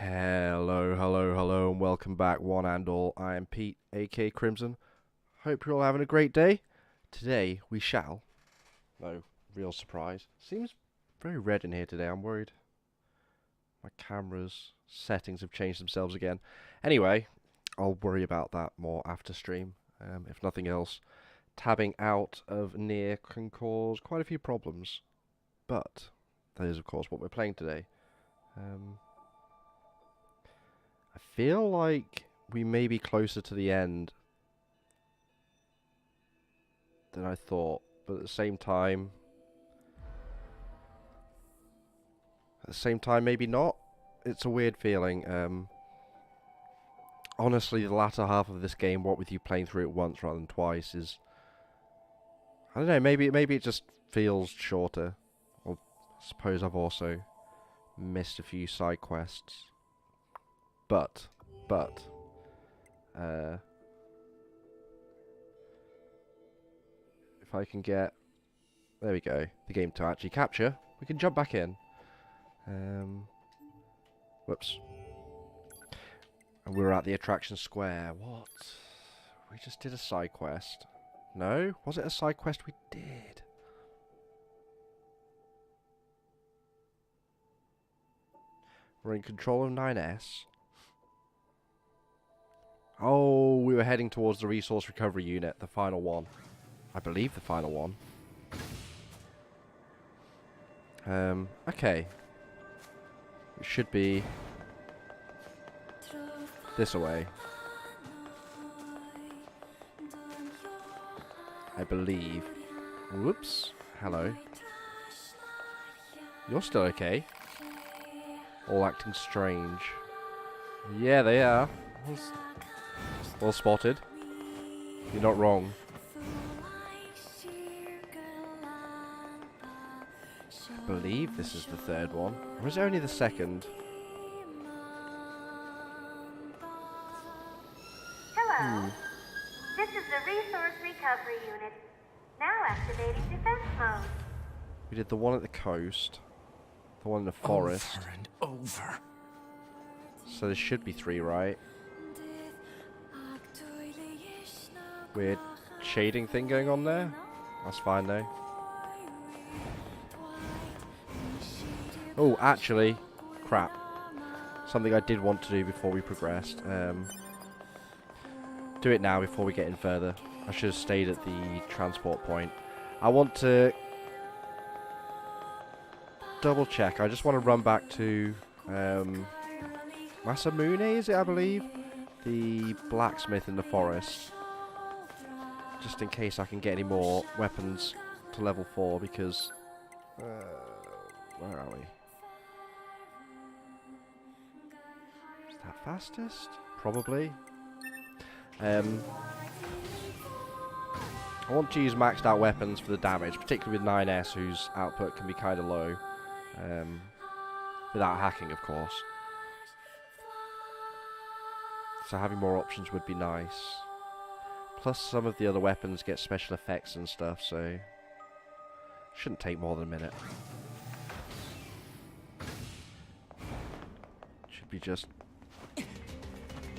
Hello, hello, hello, and welcome back, one and all. I am Pete, aka Krimxon. Hope you're all having a great day. Today we shall. No, real surprise. Seems very red in here today. I'm worried my camera's settings have changed themselves again. Anyway, I'll worry about that more after stream. If nothing else, tabbing out of Nier can cause quite a few problems. But that is, of course, what we're playing today. I feel like we may be closer to the end than I thought, but at the same time, maybe not. It's a weird feeling. Honestly, the latter half of this game, what with you playing through it once rather than twice, is, I don't know. Maybe it just feels shorter. Or I suppose I've also missed a few side quests. But, if I can get, there we go, the game to actually capture, we can jump back in. Whoops. And we're at the attraction square. What? We just did a side quest. No? Was it a side quest we did? We're in control of 9S. Oh, we were heading towards the resource recovery unit, the final one. I believe the final one. Okay. It should be this way. I believe. Whoops. Hello. You're still okay? All acting strange. Yeah, they are. Well spotted. You're not wrong. I believe this is the third one. Or is it only the second? Hello. This is the Resource Recovery Unit. Now activating defense mode. We did the one at the coast. The one in the forest. Over and over. So there should be 3, right? Weird shading thing going on there. That's fine though. Oh, actually, crap. Something I did want to do before we progressed. Do it now before we get in further. I should have stayed at the transport point. I want to double check. I just want to run back to Masamune, is it, I believe? The blacksmith in the forest. Just in case I can get any more weapons to level 4, because... where are we? Is that fastest? Probably. I want to use maxed out weapons for the damage, particularly with 9S, whose output can be kind of low. Without hacking, of course. So having more options would be nice. Plus some of the other weapons get special effects and stuff, so... Shouldn't take more than a minute. Should be just...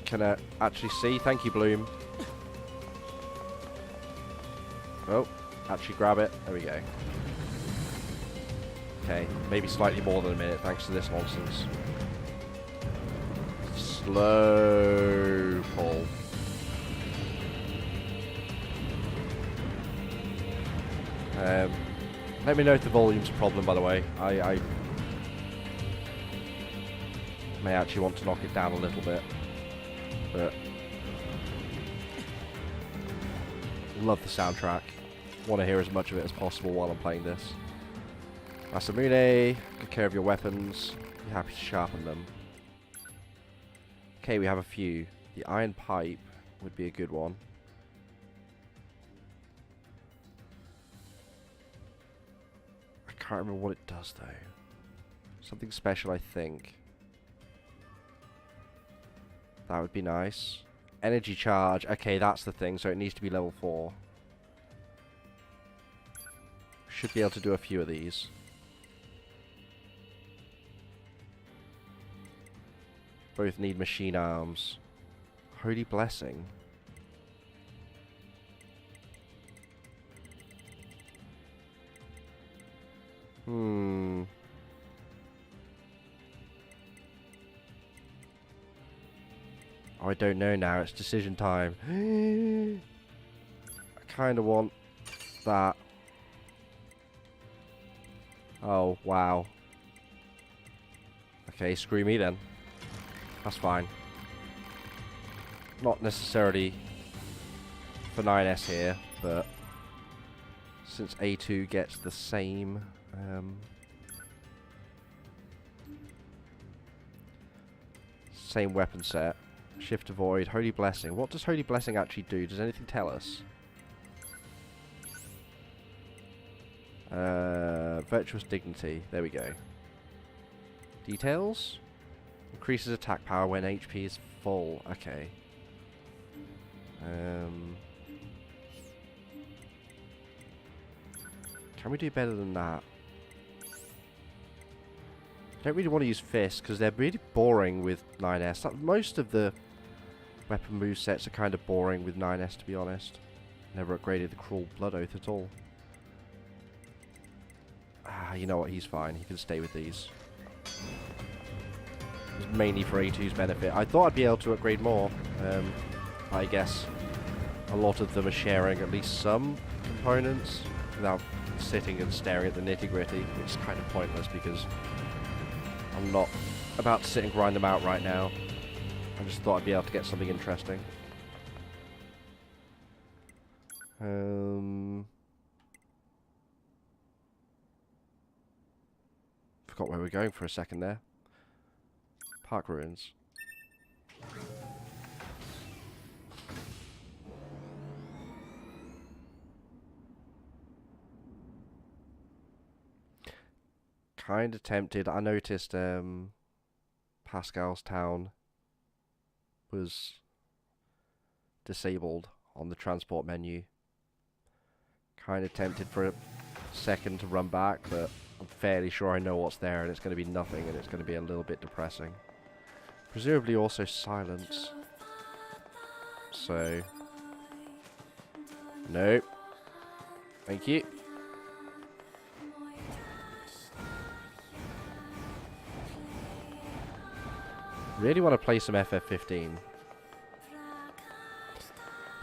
Can I actually see? Thank you, Bloom. Oh, actually grab it. There we go. Okay, maybe slightly more than a minute thanks to this nonsense. Slow pull. Let me know if the volume's a problem, by the way. I may actually want to knock it down a little bit. But love the soundtrack. Want to hear as much of it as possible while I'm playing this. Masamune, good care of your weapons. Be happy to sharpen them. Okay, we have a few. The iron pipe would be a good one. I can't remember what it does though. Something special, I think. That would be nice. Energy charge. Okay, that's the thing. So it needs to be level 4. Should be able to do a few of these. Both need machine arms. Holy blessing. Oh, I don't know now. It's decision time. I kind of want that. Oh, wow. Okay, screw me then. That's fine. Not necessarily for 9S here, but since A2 gets the same same weapon set, Shift Avoid, Holy Blessing. What does Holy Blessing actually do? Does anything tell us? Virtuous Dignity. There we go. Details? Increases attack power when HP is full. Okay. Can we do better than that? I don't really want to use fists because they're really boring with 9S. Most of the weapon movesets are kind of boring with 9S, to be honest. Never upgraded the Cruel Blood Oath at all. Ah, you know what? He's fine. He can stay with these. It's mainly for A2's benefit. I thought I'd be able to upgrade more. I guess a lot of them are sharing at least some components without sitting and staring at the nitty-gritty, which is kind of pointless because I'm not about to sit and grind them out right now. I just thought I'd be able to get something interesting. Forgot where we're going for a second there. Park ruins. Kind of tempted. I noticed Pascal's town was disabled on the transport menu. Kind of tempted for a second to run back, but I'm fairly sure I know what's there and it's going to be nothing and it's going to be a little bit depressing. Presumably also silence. So... Nope. Thank you. Really want to play some FF15.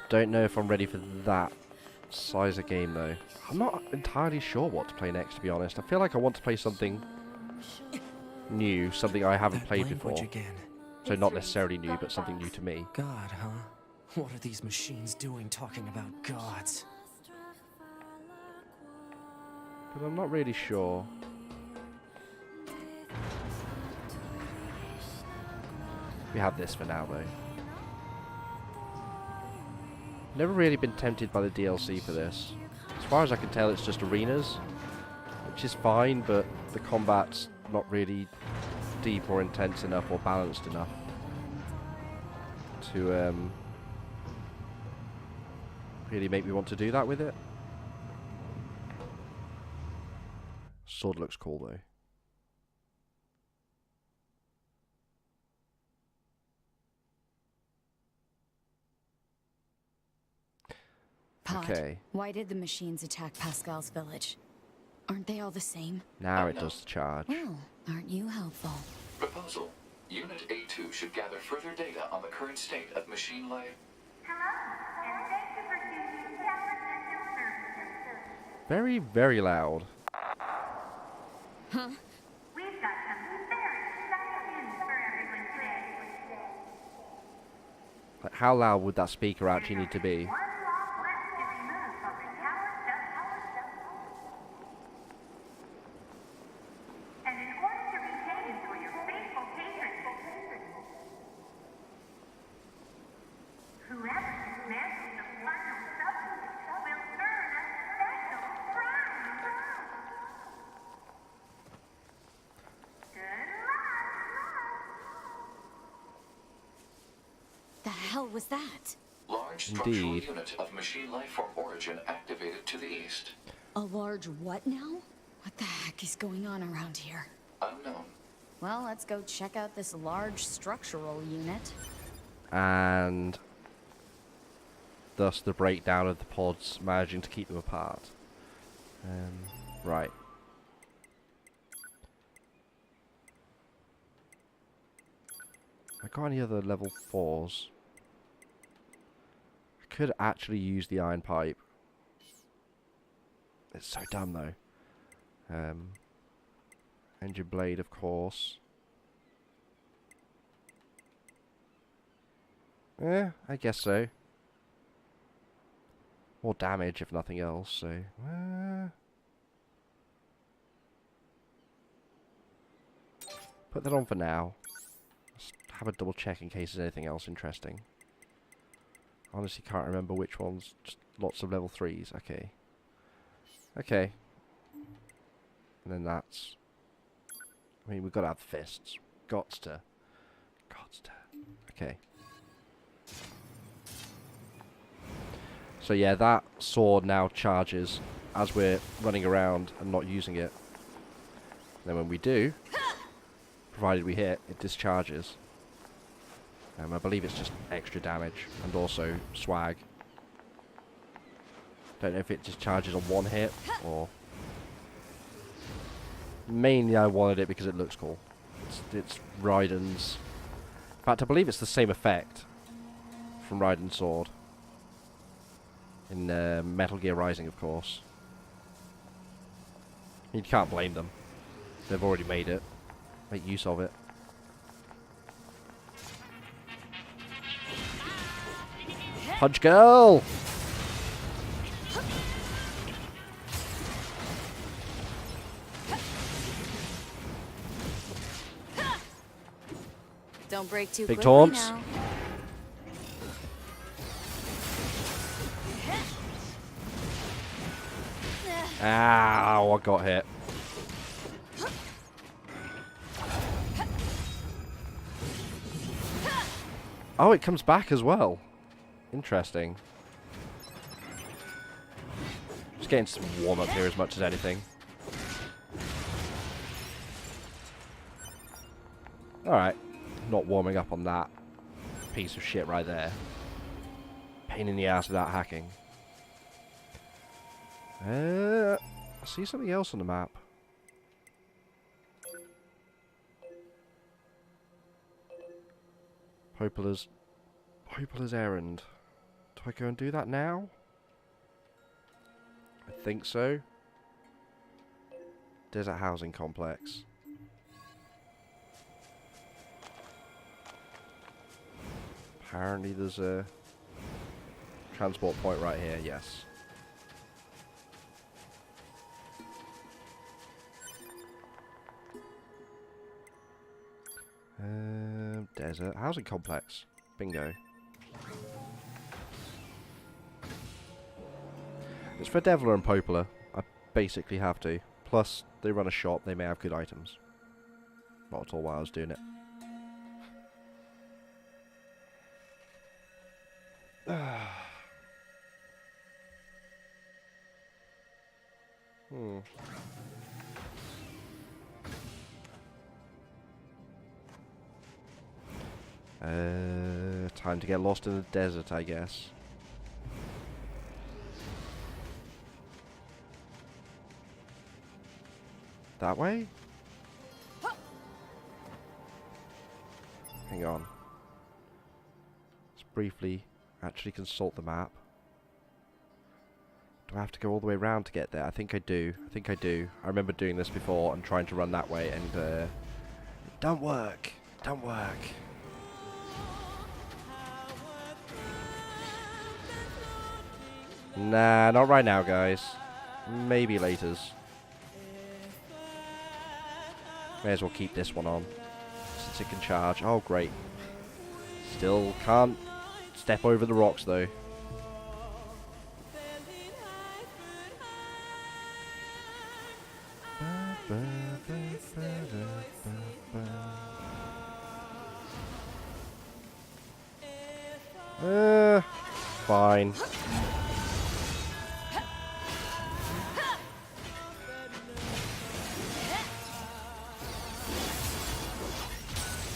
Don't know if I'm ready for that size of game though. I'm not entirely sure what to play next, to be honest. I feel like I want to play something new, something I haven't played before. So not necessarily new, but something new to me. God, huh? What are these machines doing talking about gods? But I'm not really sure. We have this for now, though. Never really been tempted by the DLC for this. As far as I can tell, it's just arenas, which is fine, but the combat's not really deep or intense enough or balanced enough to really make me want to do that with it. Sword looks cool, though. Okay. Why did the machines attack Pascal's village? Aren't they all the same? Now it does the charge. Well, aren't you helpful? Proposal. Unit A2 should gather further data on the current state of machine life. Hello, and thank you for choosing Tower System Services. Very, very loud. Huh? We've got some very exciting news for everyone today. Like, how loud would that speaker actually need to be? One lock left to remove from the Tower System. And in order to retain for your faithful patrons, whoever dismantles the final substance will earn a special prize. Good luck! The hell was that? Large structural Indeed. unit of machine life form origin activated to the east. A large what now? What the heck is going on around here? Unknown. Well, let's go check out this large structural unit. And thus the breakdown of the pods, managing to keep them apart. Right. I got any other level 4s? I could actually use the iron pipe. It's so dumb though. Engine blade, of course. Yeah, I guess so. More damage, if nothing else, so... put that on for now. Let's have a double check in case there's anything else interesting. Honestly can't remember which ones. Just lots of level 3s. Okay. Okay. And then that's... I mean, we've got to have fists. Gots to. Okay. So yeah, that sword now charges as we're running around and not using it. Then when we do, provided we hit, it discharges. I believe it's just extra damage and also swag. Don't know if it discharges on one hit or... Mainly I wanted it because it looks cool. It's Raiden's... In fact, I believe it's the same effect from Raiden's sword. In Metal Gear Rising, of course. You can't blame them. They've already made it. Make use of it. Punch girl! Don't break too Big quickly taunts. now. Ow, I got hit. Oh, it comes back as well. Interesting. Just getting some warm up here as much as anything. Alright. Not warming up on that piece of shit right there. Pain in the ass without hacking. I see something else on the map. Poplar's errand. Do I go and do that now? I think so. Desert housing complex. Apparently there's a transport point right here, yes. Desert housing complex. Bingo. It's for Devler and Poplar. I basically have to. Plus, they run a shop, they may have good items. Not at all while I was doing it. Time to get lost in the desert, I guess. That way? Hang on. Let's briefly actually consult the map. Do I have to go all the way around to get there? I think I do. I remember doing this before and trying to run that way and it don't work. Don't work. Nah, not right now, guys. Maybe laters. May as well keep this one on, since it can charge. Oh, great. Still can't step over the rocks, though. Fine.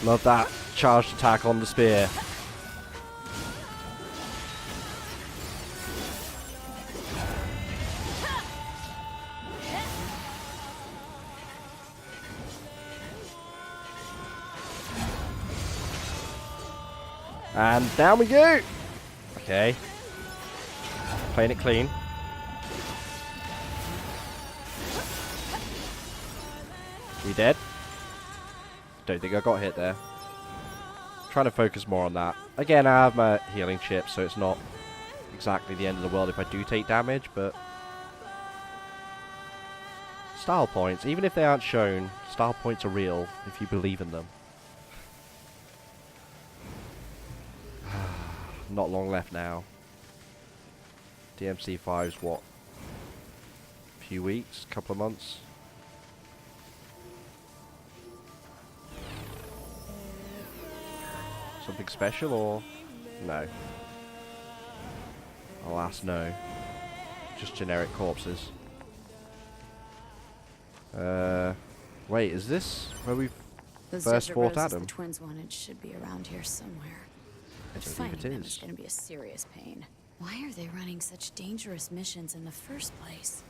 Love that charged attack on the spear. And down we go! Okay. Playing it clean. We dead? Don't think I got hit there. Trying to focus more on that. Again, I have my healing chip, so it's not exactly the end of the world if I do take damage, but... Style points, even if they aren't shown, style points are real if you believe in them. Not long left now. DMC5's what? A few weeks? Couple of months? Something special or no? Alas, no. Just generic corpses. Wait, is this where we Those first desert fought roses Adam? the twins wanted should be around here somewhere. I But don't finding believe it them is. is going to be a serious pain. Why are they running such dangerous missions in the first place?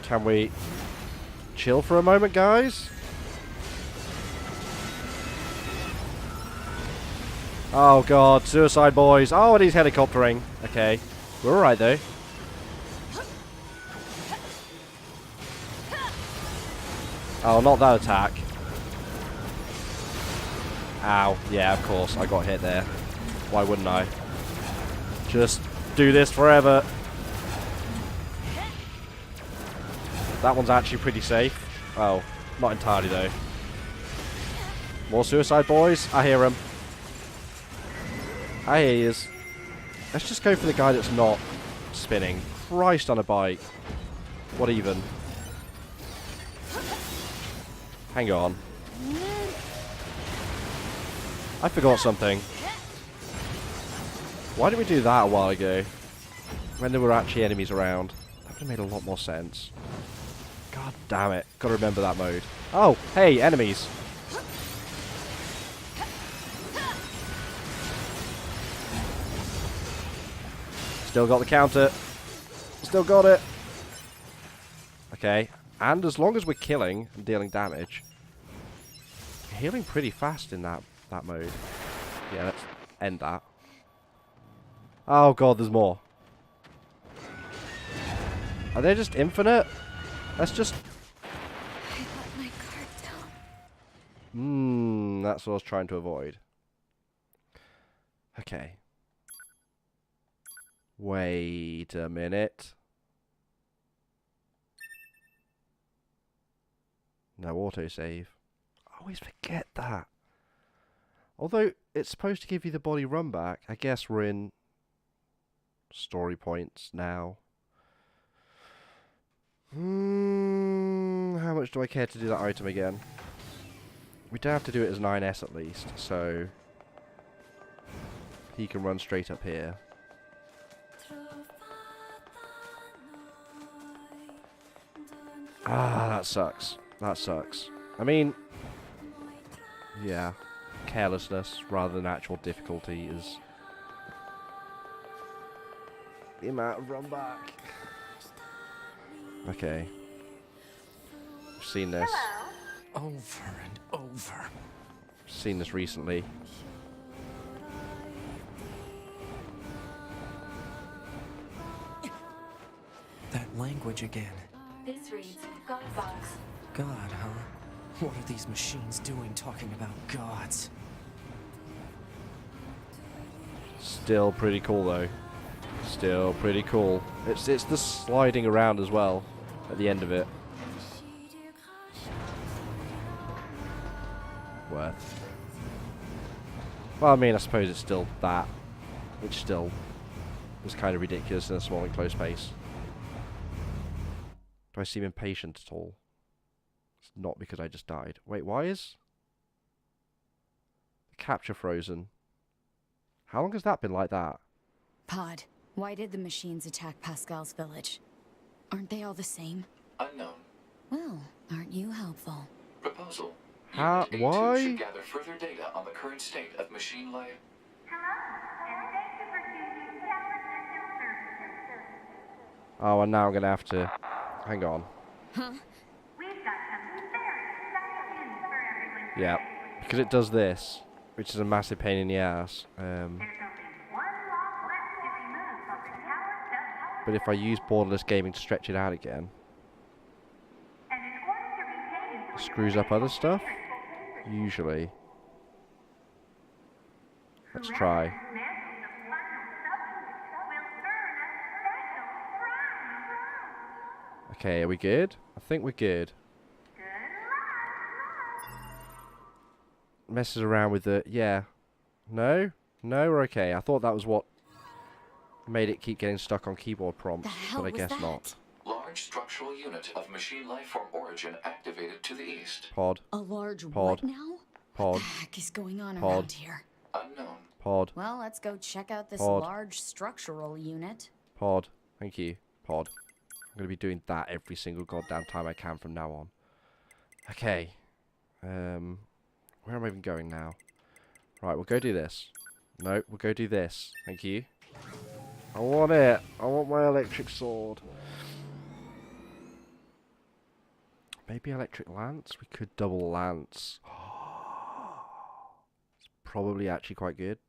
Can we chill for a moment, guys? Oh god, suicide boys. Oh, and he's helicoptering. Okay. We're alright though. Oh, not that attack. Ow. Yeah, of course. I got hit there. Why wouldn't I? Just do this forever. That one's actually pretty safe. Oh, not entirely though. More suicide boys. I hear him. I hear he is. Let's just go for the guy that's not spinning. Christ on a bike. What even? Hang on. I forgot something. Why did we do that a while ago? When there were actually enemies around. That would have made a lot more sense. God damn it. Gotta remember that mode. Oh, hey, enemies. Still got the counter. Still got it. Okay. And as long as we're killing and dealing damage, we're healing pretty fast in that mode. Yeah, let's end that. Oh god, there's more. Are they just infinite? Let's just... I let my guard down. That's what I was trying to avoid. Okay. Wait a minute. No autosave. I always forget that. Although it's supposed to give you the body run back. I guess we're in story points now. How much do I care to do that item again? We do have to do it as 9S at least, so he can run straight up here. Ah, that sucks. That sucks. I mean, yeah, carelessness rather than actual difficulty is the amount of run back. Okay. I've seen this. Hello? Over and over. Seen this recently. That language again. This reads Godbox. God, huh? What are these machines doing talking about gods? Still pretty cool though. Still pretty cool. It's the sliding around as well at the end of it. Worth. Well, I mean, I suppose it's still that, which still is kind of ridiculous in a small and close space. Do I seem impatient at all? It's not because I just died. Wait, why is the capture frozen? How long has that been like that? Pod, Why did the machines attack Pascal's village? Aren't they all the same? Unknown. Well, aren't you helpful? Proposal. How? Unit A2 Why? should gather further data on the current state of machine life. Hello, and thank you for choosing Tower System Services. Oh, and now I'm gonna have to. Hang on. Huh? We've got some very exciting news for everyone today. Yeah, because it does this, which is a massive pain in the ass. There's only one lock left to remove from the tower sub. But if I use borderless gaming to stretch it out again, And in order to regain it screws up other stuff. Usually. Let's try. whoever dismantles the final sub will earn a special prize. Okay, are we good? I think we're good. Good luck. Messes around with the... Yeah. No? No, we're okay. I thought that was what made it keep getting stuck on keyboard prompts, The hell but I was guess that? not. Large structural unit of machine life form origin activated to the east. Pod. A large Pod. what now? What Pod. the heck is going on Pod. around here? Unknown. Pod. Well, let's go check out this Pod. large structural unit. Pod. Thank you. Pod. I'm going to be doing that every single goddamn time I can from now on. Okay. Where am I even going now? Right, we'll go do this. No, we'll go do this. Thank you. I want it. I want my electric sword. Maybe electric lance? We could double lance. It's probably actually quite good.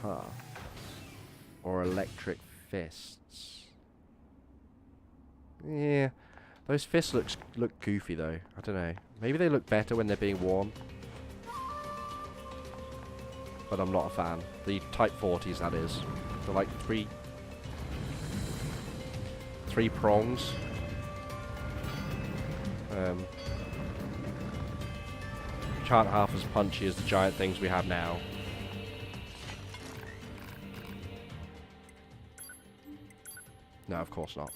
Huh. Or electric fists. Yeah. Those fists look goofy though. I don't know. Maybe they look better when they're being worn. But I'm not a fan. The Type 40s, that is. They're like three prongs. Which aren't half as punchy as the giant things we have now. No, of course not.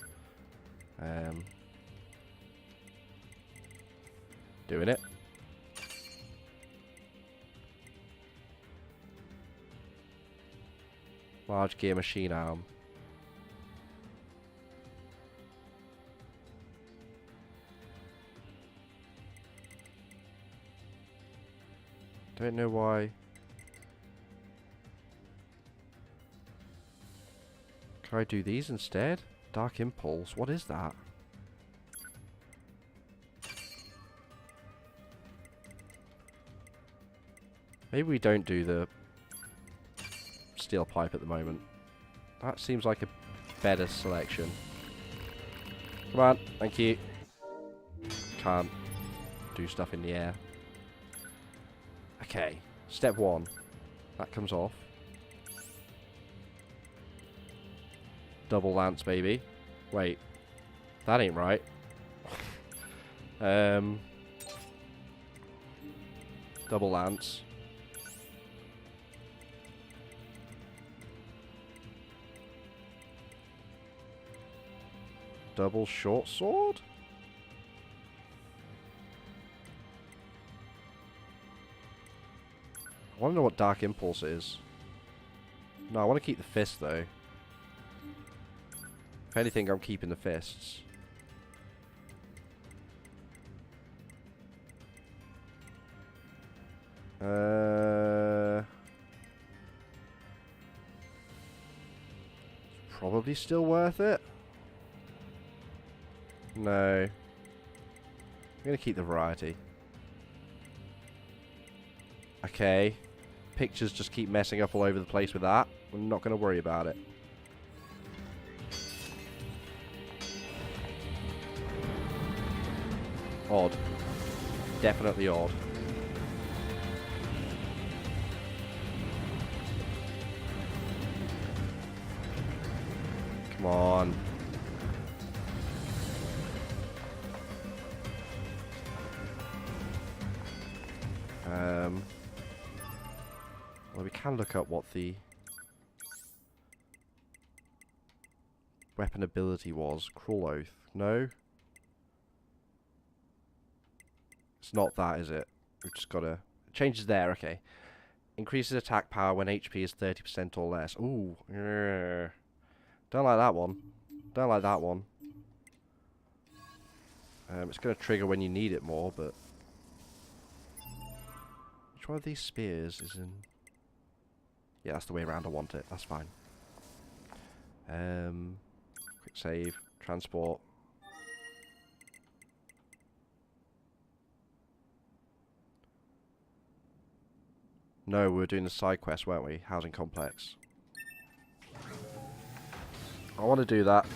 Doing it. Large gear machine arm. Don't know why. Can I do these instead? Dark Impulse, what is that? Maybe we don't do the steel pipe at the moment. That seems like a better selection. Come on, thank you. Can't do stuff in the air. Okay, step one. That comes off. Double lance, baby. Wait, that ain't right. Double lance. Double short sword? I want to know what Dark Impulse is. No, I want to keep the fist though. If anything, I'm keeping the fists. Probably still worth it. No. I'm gonna keep the variety. Okay. Pictures just keep messing up all over the place with that. I'm not gonna worry about it. Odd. Definitely odd. Come on. Well, we can look up what the weapon ability was. Cruel Oath. No? It's not that, is it? We've just got to... Changes there, okay. Increases attack power when HP is 30% or less. Ooh. Don't like that one. Don't like that one. It's going to trigger when you need it more, but... Which one of these spears is in... Yeah, that's the way around I want it. That's fine. Quick save. Transport. No, we were doing the side quest, weren't we? Housing complex. I want to do that.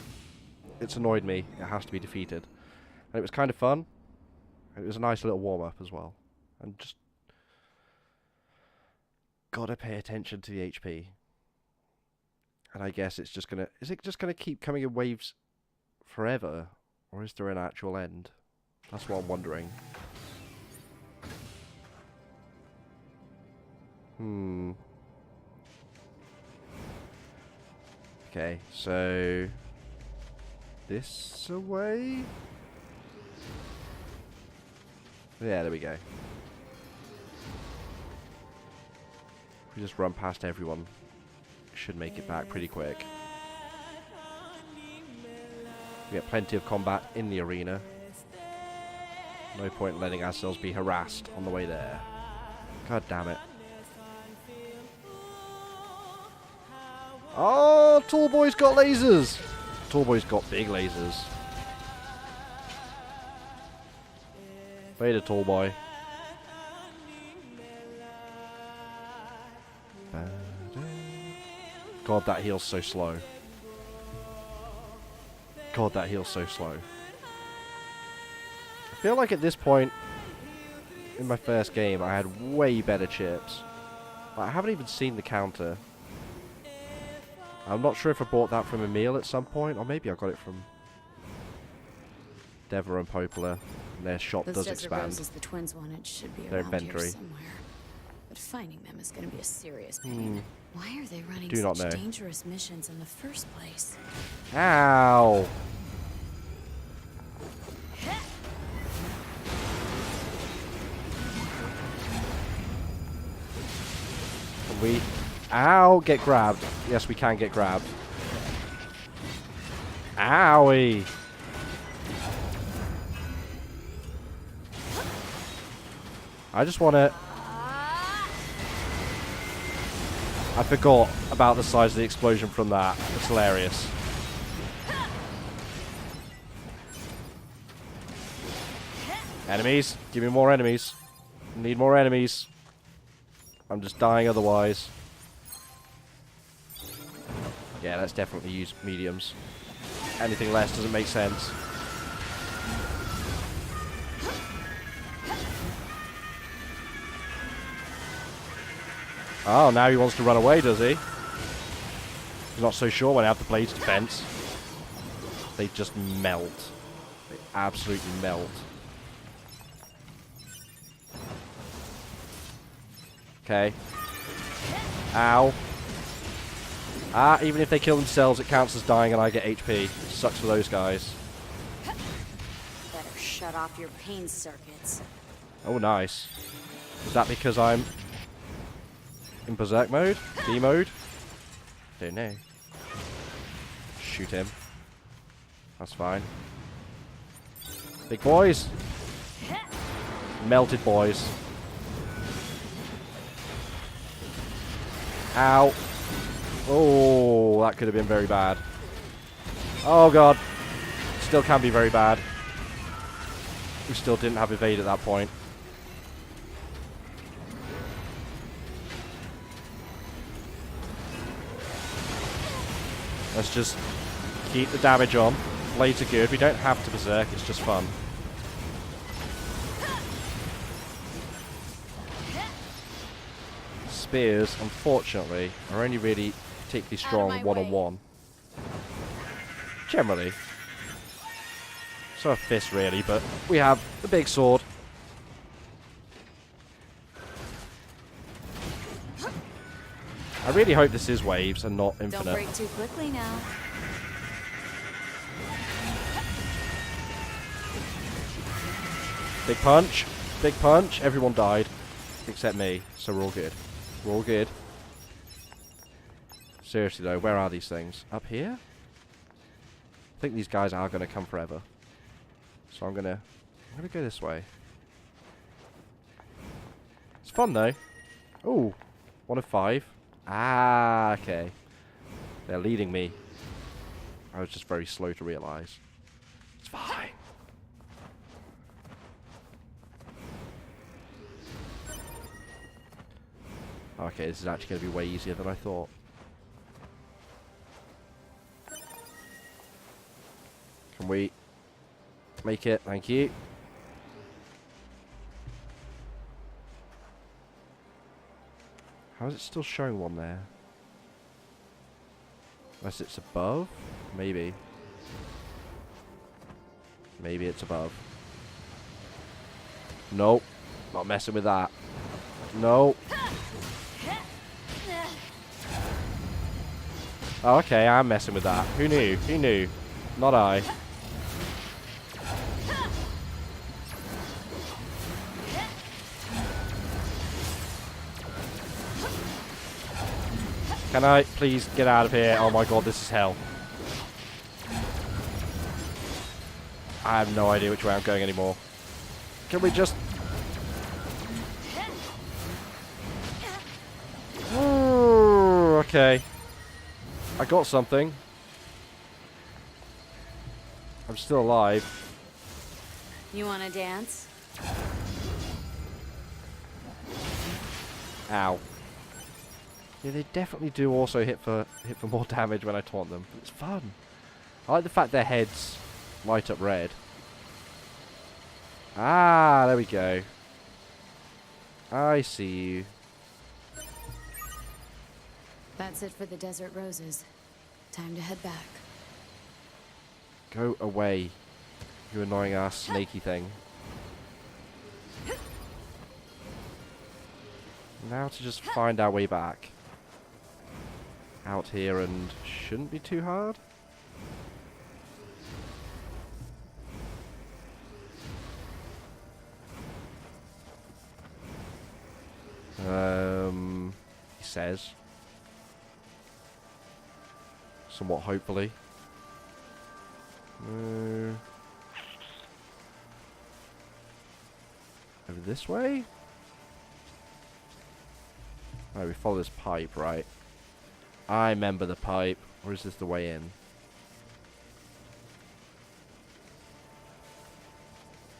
It's annoyed me. It has to be defeated. And it was kind of fun. It was a nice little warm-up as well. And just... Gotta pay attention to the HP. And I guess it's just gonna... Is it just gonna keep coming in waves forever? Or is there an actual end? That's what I'm wondering. Okay, so... This away? Yeah, there we go. We just run past everyone. Should make it back pretty quick. We get plenty of combat in the arena. No point letting ourselves be harassed on the way there. God damn it. Oh, Tall Boy's got lasers! Tall Boy's got big lasers. Later, Tall Boy. God, that heals so slow. God, that heals so slow. I feel like at this point in my first game, I had way better chips. I haven't even seen the counter. I'm not sure if I bought that from Emil at some point, or maybe I got it from Dever and Popola. And their shop does expand. Roses the twins wanted should be Their around inventory. here somewhere. But finding them is going to be a serious pain. Why are they running Do not such know. dangerous missions in the first place? Ow! Can we... Ow! Get grabbed. Yes, we can get grabbed. Owie! I just want to... I forgot about the size of the explosion from that. It's hilarious. Enemies. Give me more enemies. Need more enemies. I'm just dying otherwise. Yeah, let's definitely use mediums. Anything less doesn't make sense. Oh, now he wants to run away, does he? He's not so sure when I have the Blade's defense. They just melt. They absolutely melt. Okay. Ow. Ah, even if they kill themselves, it counts as dying and I get HP. Sucks for those guys. Better shut off your pain circuits. Oh, nice. Is that because I'm in Berserk mode? D mode? Don't know. Shoot him. That's fine. Big boys. Melted boys. Ow. Oh, that could have been very bad. Oh, God. Still can be very bad. We still didn't have evade at that point. Let's just keep the damage on. Blades are good. We don't have to berserk. It's just fun. Spears, unfortunately, are only really particularly strong one-on-one. Generally. So a fist, really, but we have the big sword. I really hope this is waves and not infinite. Don't break too quickly now. Big punch. Big punch. Everyone died. Except me. So we're all good. We're all good. Seriously though, where are these things? Up here? I think these guys are going to come forever. So I'm gonna go this way. It's fun though. Ooh. 1 of 5. Ah, okay. They're leading me. I was just very slow to realise. It's fine. Okay, this is actually going to be way easier than I thought. Can we make it? Thank you. How is it still showing one there? Unless it's above? Maybe. Maybe it's above. Nope. Not messing with that. Nope. Oh, okay, I'm messing with that. Who knew? Who knew? Not I. Can I please get out of here? Oh my god, this is hell. I have no idea which way I'm going anymore. Can we just... Ooh, okay. I got something. I'm still alive. You wanna dance? Ow. Yeah, they definitely do also hit for more damage when I taunt them. It's fun. I like the fact their heads light up red. Ah, there we go. I see you. That's it for the desert roses. Time to head back. Go away, you annoying ass snaky thing. Now to just find our way back. Out here and shouldn't be too hard. He says. Somewhat hopefully. Over this way? Oh, we follow this pipe, right? I remember the pipe. Or is this the way in?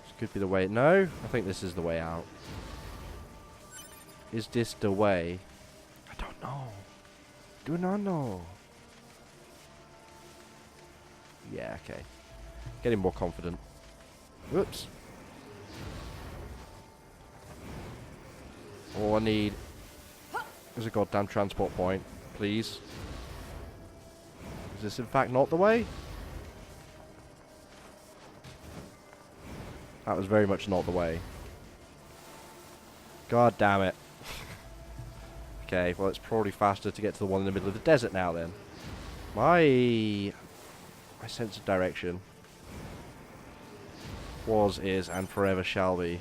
This could be the way... No? I think this is the way out. Is this the way? I don't know. Do not know. Yeah, okay. Getting more confident. Whoops. All I need is a goddamn transport point, please. Is this in fact not the way? That was very much not the way. God damn it. Okay, well it's probably faster to get to the one in the middle of the desert now then. My sense of direction was, is, and forever shall be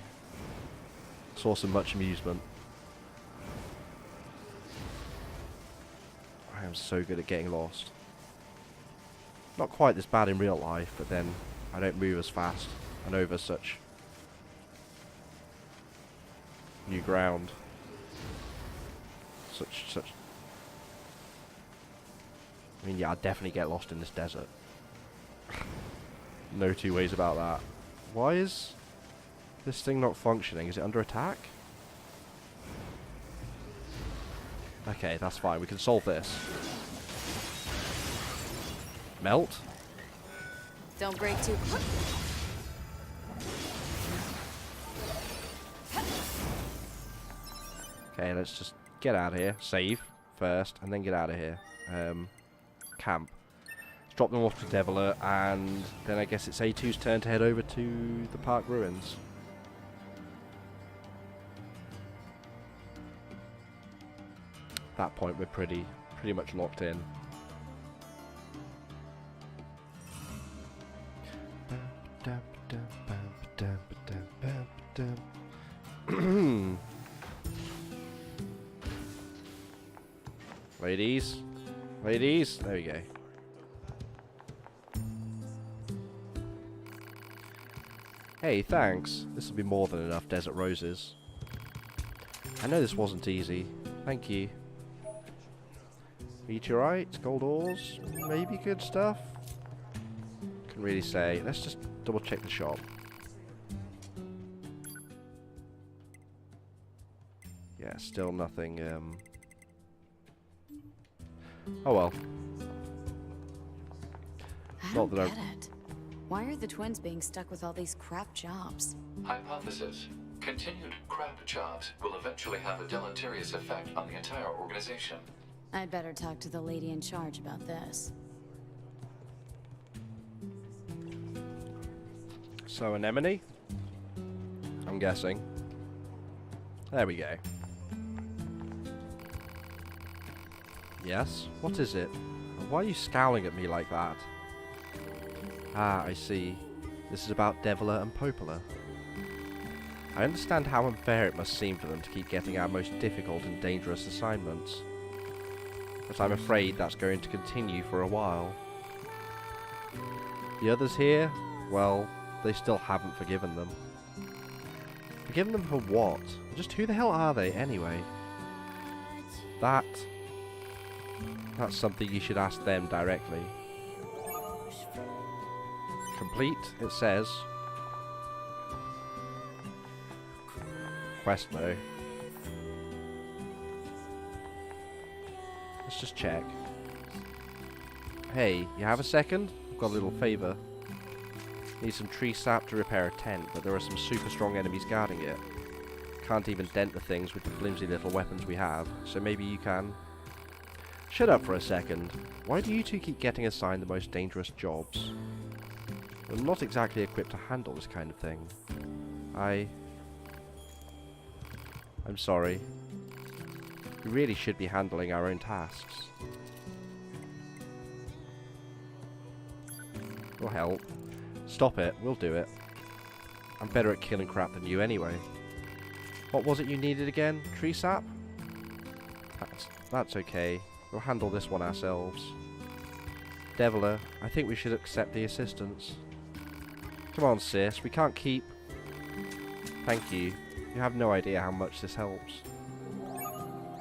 a source of much amusement. I am so good at getting lost. Not quite this bad in real life, but then I don't move as fast and over such new ground. Such. I mean, yeah, I'd definitely get lost in this desert. No two ways about that. Why is this thing not functioning? Is it under attack? Okay, that's fine. We can solve this. Melt? Don't break too quick. Okay, let's just get out of here. Save first, and then get out of here. Camp. Let's drop them off to Deviler, and then I guess it's A2's turn to head over to the park ruins. At that point, we're pretty much locked in. Ladies. Ladies. There we go. Hey, thanks. This will be more than enough desert roses. I know this wasn't easy. Thank you. Meteorites, gold ores, maybe good stuff? Couldn't really say. Let's just double check the shop. Yeah, still nothing, oh well. I Not don't that get it. Why are the twins being stuck with all these crap jobs? Hypothesis. Continued crap jobs will eventually have a deleterious effect on the entire organization. I'd better talk to the lady in charge about this. So, anemone? I'm guessing. There we go. Yes? What is it? Why are you scowling at me like that? Ah, I see. This is about Deviler and Popola. I understand how unfair it must seem for them to keep getting our most difficult and dangerous assignments. But I'm afraid that's going to continue for a while. The others here, well, they still haven't forgiven them. Forgiven them for what? Just who the hell are they, anyway? That's something you should ask them directly. Complete, it says. Quest though. Let's just check. Hey, you have a second? I've got a little favour. Need some tree sap to repair a tent, but there are some super strong enemies guarding it. Can't even dent the things with the flimsy little weapons we have, so maybe you can. Shut up for a second. Why do you two keep getting assigned the most dangerous jobs? I'm not exactly equipped to handle this kind of thing. I'm sorry. We really should be handling our own tasks. We'll help. Stop it, we'll do it. I'm better at killing crap than you anyway. What was it you needed again? Tree sap? That's okay. We'll handle this one ourselves. Deviler, I think we should accept the assistance. Come on, sis, we can't keep... Thank you. You have no idea how much this helps.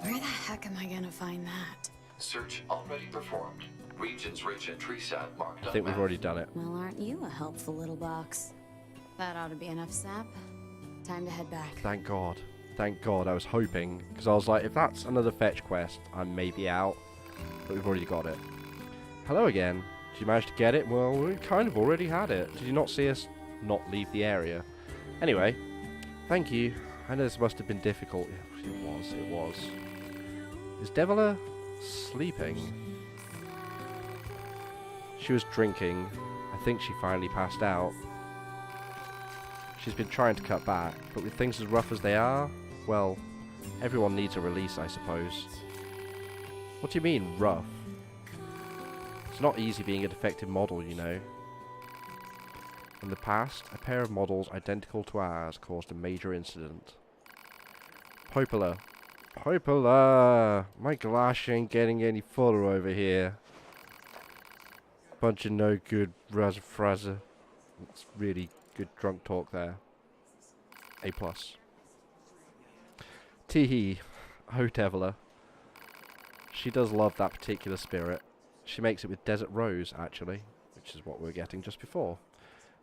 Where the heck am I gonna find that? Search already performed. Regions rich in tree sap marked I on think we've map. already done it. Well, aren't you a helpful little box? That ought to be enough sap. Time to head back. Thank God. Thank God, I was hoping. Because I was like, if that's another fetch quest, I may be out. But we've already got it. Hello again. Did you manage to get it? Well, we kind of already had it. Did you not see us not leave the area? Anyway, thank you. I know this must have been difficult. It was. Is Deviler sleeping? She was drinking. I think she finally passed out. She's been trying to cut back, but with things as rough as they are, well, everyone needs a release, I suppose. What do you mean, rough? It's not easy being a defective model, you know. In the past, a pair of models identical to ours caused a major incident. Popola. Popola! My glass ain't getting any fuller over here. Bunch of no good razzer-frazzer. It's really good drunk talk there. A+. Teehee. Oh, Deviler. She does love that particular spirit. She makes it with desert rose, actually, which is what we were getting just before.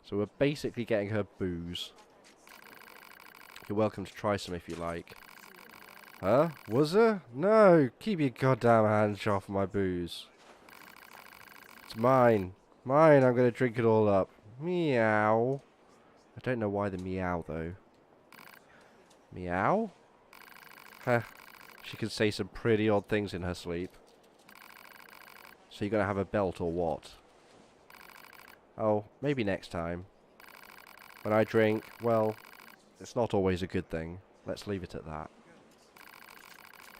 So we're basically getting her booze. You're welcome to try some if you like. Huh? Was her? No! Keep your goddamn hands off my booze. It's mine. Mine, I'm gonna drink it all up. Meow. I don't know why the meow, though. Meow? Heh. She can say some pretty odd things in her sleep. So you're gonna have a belt or what? Oh, maybe next time. When I drink, well, it's not always a good thing. Let's leave it at that.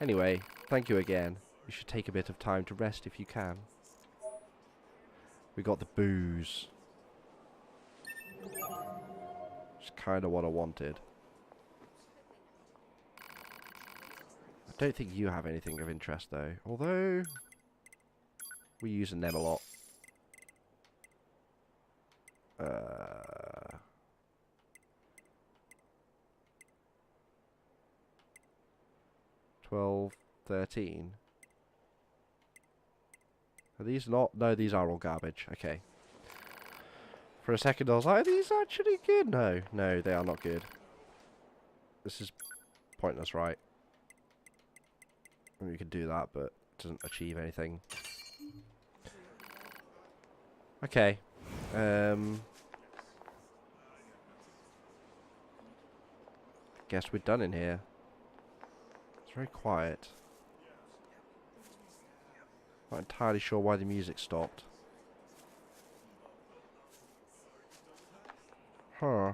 Anyway, thank you again. You should take a bit of time to rest if you can. We got the booze. It's kind of what I wanted. Don't think you have anything of interest though. Although we're using them a lot. 12, 13. Are these not? No, these are all garbage. Okay. For a second I was like, are these actually good? No, no, they are not good. This is pointless, right? I mean, we could do that, but it doesn't achieve anything. Okay. Guess we're done in here. It's very quiet. Not entirely sure why the music stopped. Huh.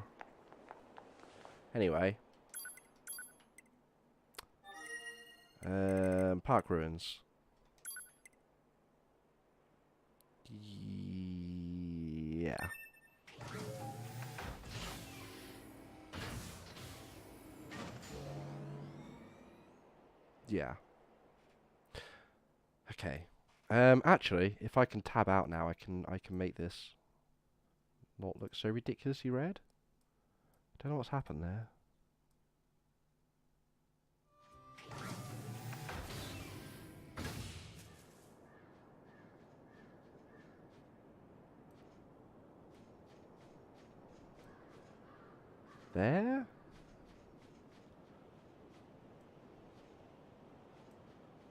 Anyway. Park ruins. Yeah. Yeah. Okay. Actually, if I can tab out now, I can make this not look so ridiculously red. I don't know what's happened there. There?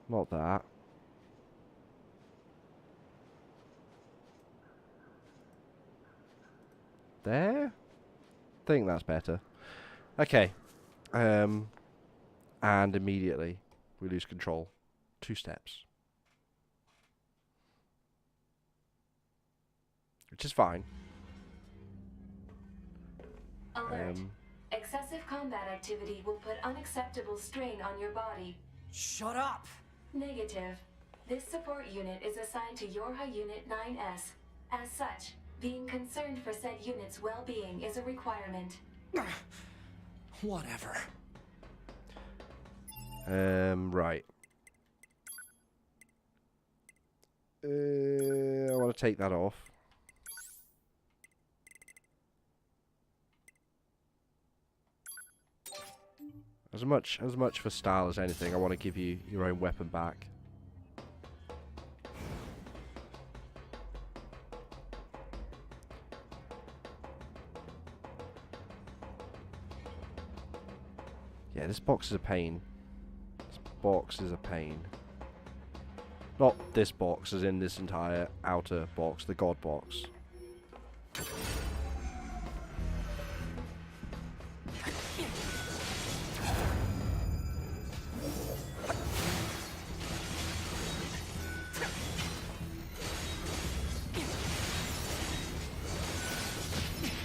Not that. There? I think that's better. Okay. And immediately we lose control. 2 steps. Which is fine. Alert. Excessive combat activity will put unacceptable strain on your body. Shut up! Negative. This support unit is assigned to Yorha Unit 9S. As such, being concerned for said unit's well-being is a requirement. Whatever. Right. I want to take that off. As much for style as anything, I want to give you your own weapon back. Yeah, this box is a pain. This box is a pain. Not this box, as in this entire outer box, the God box.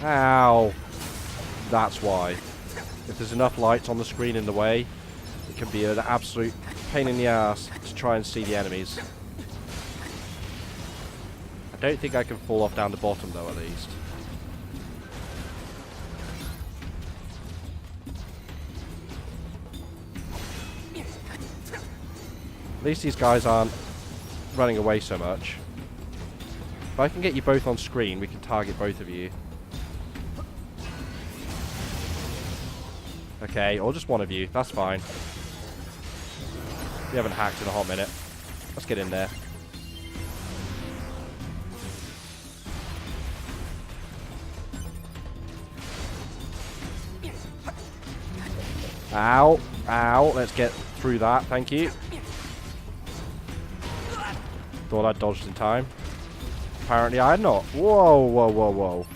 Ow! That's why. If there's enough lights on the screen in the way, it can be an absolute pain in the ass to try and see the enemies. I don't think I can fall off down the bottom though, at least. At least these guys aren't running away so much. If I can get you both on screen, we can target both of you. Okay, or just one of you. That's fine. We haven't hacked in a hot minute. Let's get in there. Ow. Ow. Let's get through that. Thank you. Thought I dodged in time. Apparently I had not. Whoa, whoa, whoa, whoa.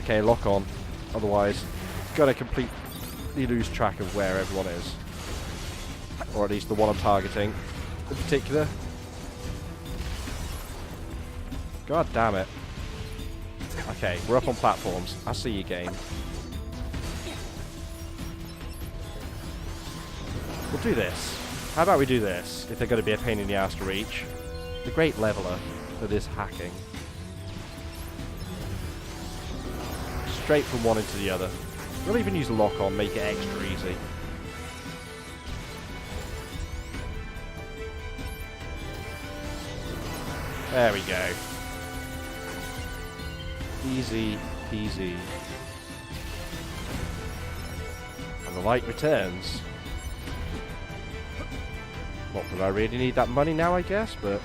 Okay, lock on. Otherwise, gotta completely lose track of where everyone is. Or at least the one I'm targeting in particular. God damn it. Okay, we're up on platforms. I see you, game. We'll do this. How about we do this, if they're going to be a pain in the ass to reach. The great leveler that is hacking. Straight from one into the other. We'll even use lock on, make it extra easy. There we go. Easy peasy. And the light returns. Not that I really need that money now, I guess, but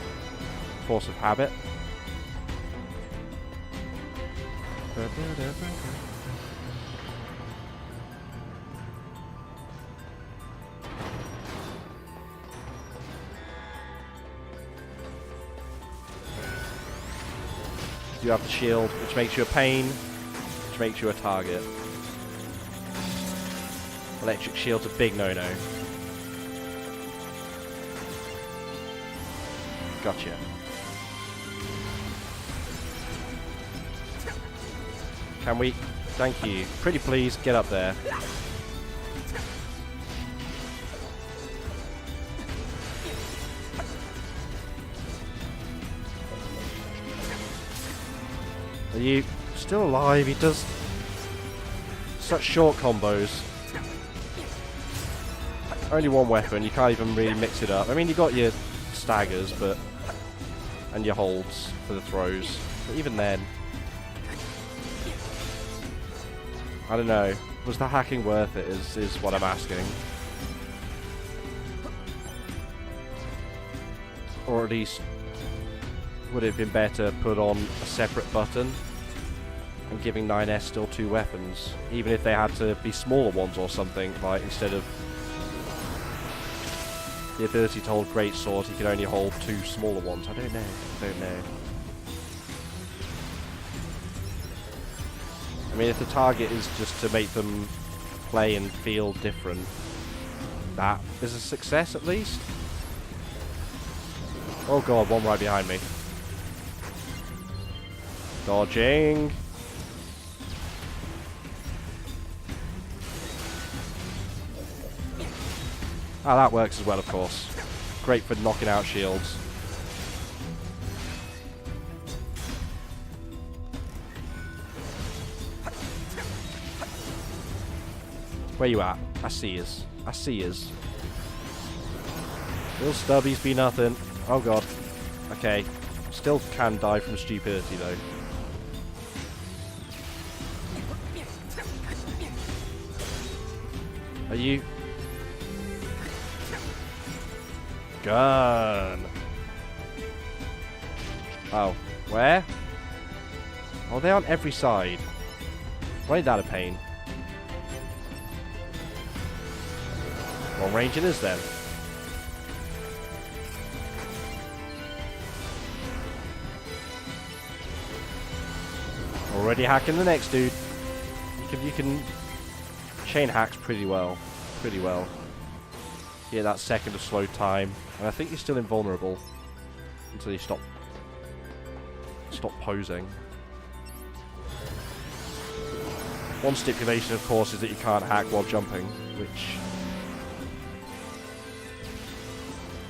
force of habit. You have the shield, which makes you a pain, which makes you a target. Electric shield's a big no-no. Gotcha. Can we? Thank you. Pretty please, get up there. Are you still alive? He does such short combos. Only one weapon, you can't even really mix it up. I mean, you got your staggers, but... and your holds for the throws. But even then... I don't know. Was the hacking worth it, is what I'm asking. Or at least... would it have been better put on a separate button and giving 9S still 2 weapons, even if they had to be smaller ones or something, like instead of the ability to hold greatsword, he can only hold 2 smaller ones. I don't know. I mean, if the target is just to make them play and feel different, that is a success at least. Oh god, one right behind me. Dodging. Ah, that works as well, of course. Great for knocking out shields. Where you at? I see yous. I see yous. Little stubbies be nothing. Oh god. Okay. Still can die from stupidity though. Are you... Gun. Oh. Where? Oh, they're on every side. Why is that a pain? Long range it is then. Already hacking the next dude. You can chain hacks pretty well. Yeah, that second of slow time. And I think you're still invulnerable until you stop posing. One stipulation, of course, is that you can't hack while jumping, which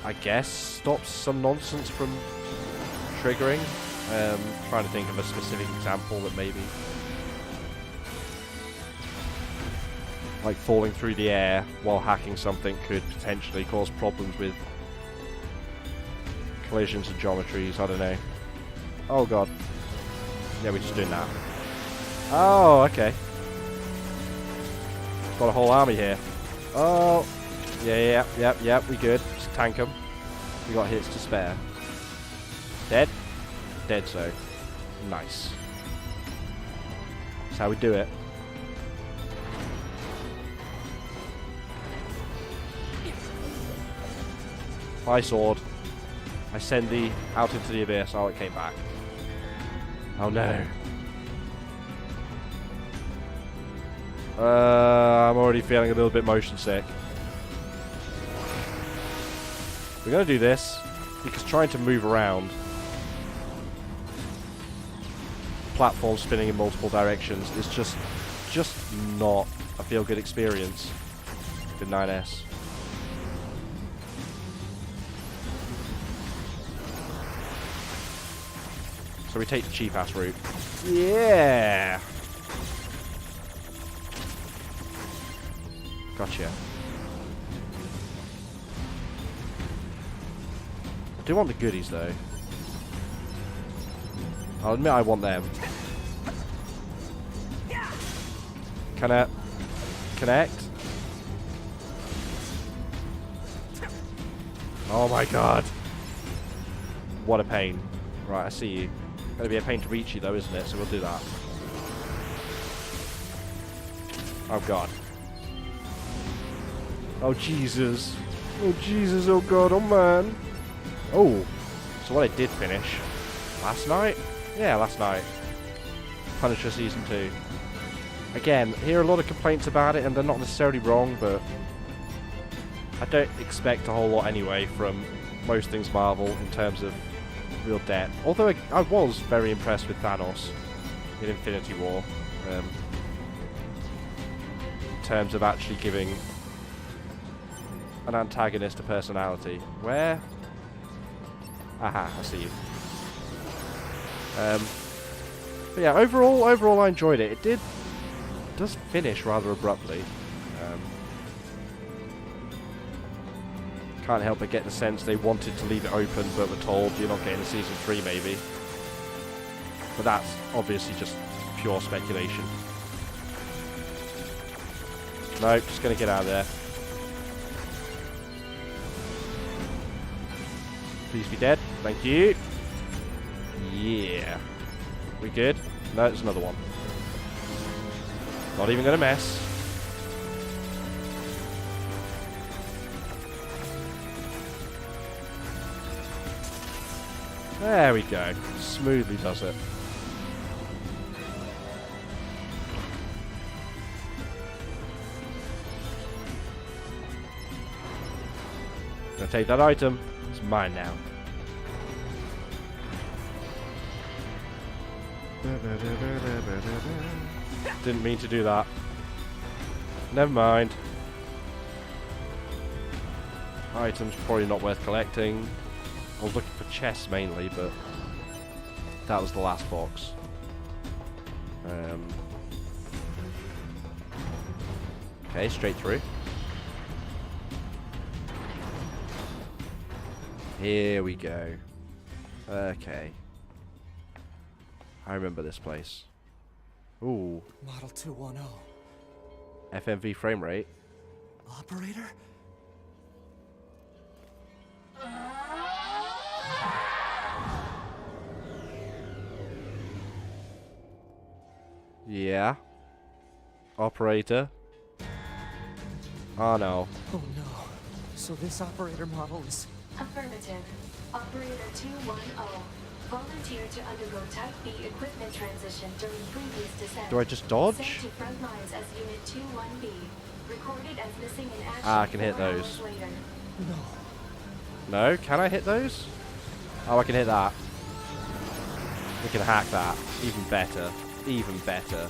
I guess stops some nonsense from triggering. Trying to think of a specific example that maybe... like falling through the air while hacking something could potentially cause problems with collisions and geometries, I don't know. Oh god. Yeah, we're just doing that. Oh, okay. Got a whole army here. Oh. Yeah, we good. Just tank them. We got hits to spare. Dead? Dead so. Nice. That's how we do it. My sword. I send thee out into the abyss. Oh, it came back. Oh no. I'm already feeling a little bit motion sick. We're gonna do this because trying to move around, platform spinning in multiple directions, is just not a feel-good experience with 9S. So we take the cheap-ass route. Yeah! Gotcha. I do want the goodies, though. I'll admit I want them. Can I connect? Oh my god. What a pain. Right, I see you. Gonna be a pain to reach you though, isn't it? So we'll do that. Oh god. Oh Jesus. Oh Jesus, oh god, oh man. Oh. So what I did finish last night? Yeah, last night. Punisher Season 2. Again, hear a lot of complaints about it and they're not necessarily wrong, but I don't expect a whole lot anyway from most things Marvel in terms of real depth. Although I was very impressed with Thanos in Infinity War. In terms of actually giving an antagonist a personality. Where? Aha, I see you. But yeah, overall I enjoyed it. It does finish rather abruptly. Can't help but get the sense they wanted to leave it open, but were told you're not getting a season 3 maybe. But that's obviously just pure speculation. Nope, just gonna get out of there. Please be dead. Thank you. Yeah. We good? No, there's another one. Not even gonna mess. There we go. Smoothly does it. Gonna take that item. It's mine now. Didn't mean to do that. Never mind. Items probably not worth collecting. I was looking for chests mainly, but that was the last box. Okay, straight through. Here we go. Okay. I remember this place. Ooh. Model 210. FMV frame rate. Operator? Yeah. Operator. Oh no. Oh no. So this operator model is... Affirmative. Operator 210. Volunteered to undergo Type B equipment transition during previous descent. Do I just dodge? Sent to front lines as Unit 21B. Recorded as missing in action. Ah, I can hit 4 those. hours later. No? Can I hit those? Oh, I can hit that. We can hack that. Even better. Even better.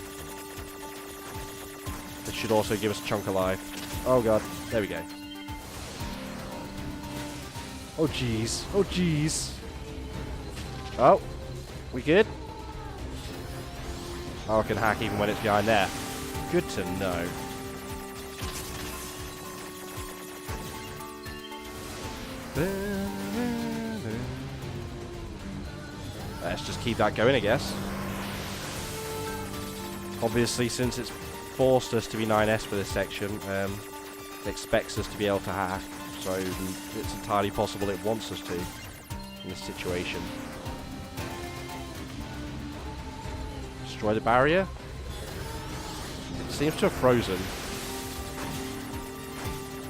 This should also give us a chunk of life. Oh god. There we go. Oh jeez. Oh jeez. Oh. We good? Oh, I can hack even when it's behind there. Good to know. Let's just keep that going, I guess. Obviously, since it's forced us to be 9S for this section, it expects us to be able to hack, so it's entirely possible it wants us to in this situation. Destroy the barrier? It seems to have frozen.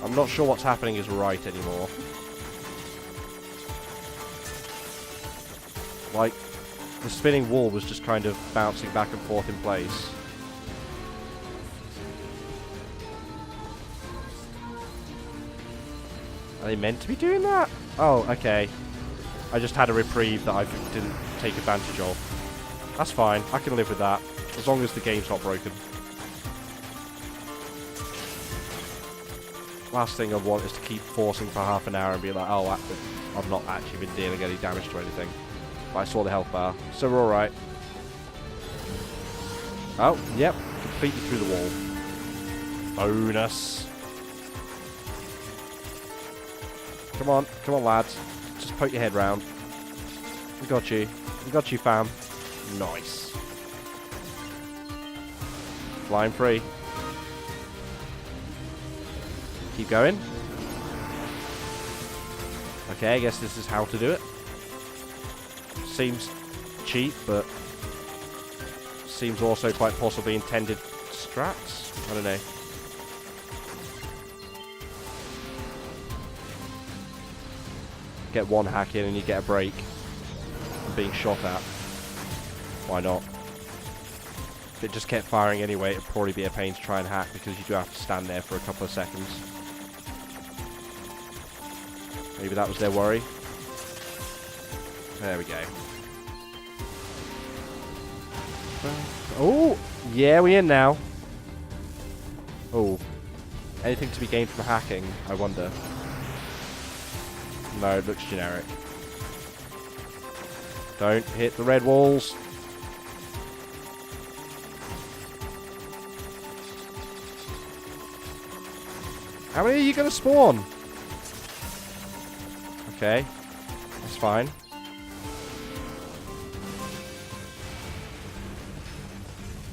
I'm not sure what's happening is right anymore. Like, the spinning wall was just kind of bouncing back and forth in place. Are they meant to be doing that? Oh, okay. I just had a reprieve that I didn't take advantage of. That's fine. I can live with that. As long as the game's not broken. Last thing I want is to keep forcing for half an hour and be like, oh, I've not actually been dealing any damage to anything. But I saw the health bar, so we're alright. Oh, yep. Completely through the wall. Bonus. Come on, lads. Just poke your head round. We got you, fam. Nice. Flying free. Keep going. Okay, I guess this is how to do it. Seems cheap, but seems also quite possibly intended strats. I don't know. Get one hack in and you get a break from being shot at. Why not? If it just kept firing anyway, it'd probably be a pain to try and hack because you do have to stand there for a couple of seconds. Maybe that was their worry. There we go. Oh, yeah, we're in now. Oh, anything to be gained from hacking, I wonder. No, it looks generic. Don't hit the red walls. How many are you going to spawn? Okay, that's fine.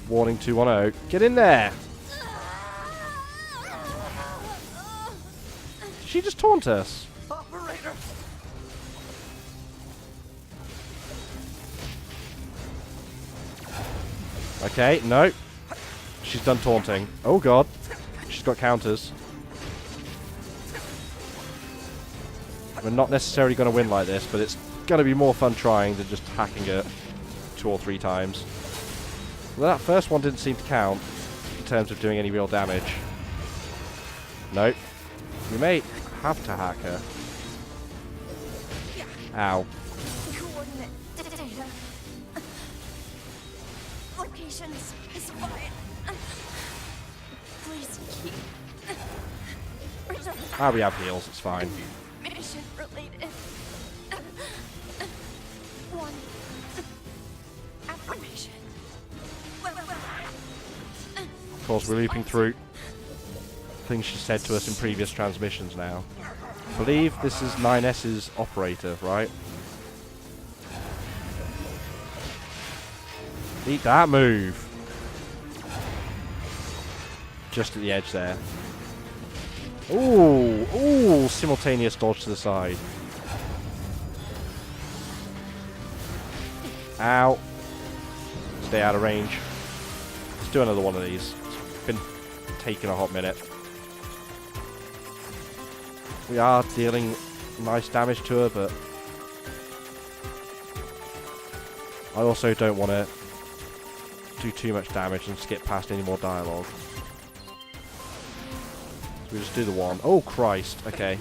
Warning 210. Get in there! Did she just taunt us? Operator! Okay, no. She's done taunting. Oh god. She's got counters. We're not necessarily going to win like this, but it's going to be more fun trying than just hacking it 2 or 3 times. Well, that first one didn't seem to count in terms of doing any real damage. Nope. You may have to hack her. Ow. Coordinate data. Location specified. Please keep. Ah, we have heals, it's fine. Mission related. One. Affirmation. Of course, we're looping through things she said to us in previous transmissions now. I believe this is 9S's operator, right? Eat that move! Just at the edge there. Ooh! Ooh! Simultaneous dodge to the side. Ow! Stay out of range. Let's do another one of these. It's been taking a hot minute. We are dealing nice damage to her, but I also don't want to do too much damage and skip past any more dialogue. So we just do the one. Oh Christ, okay.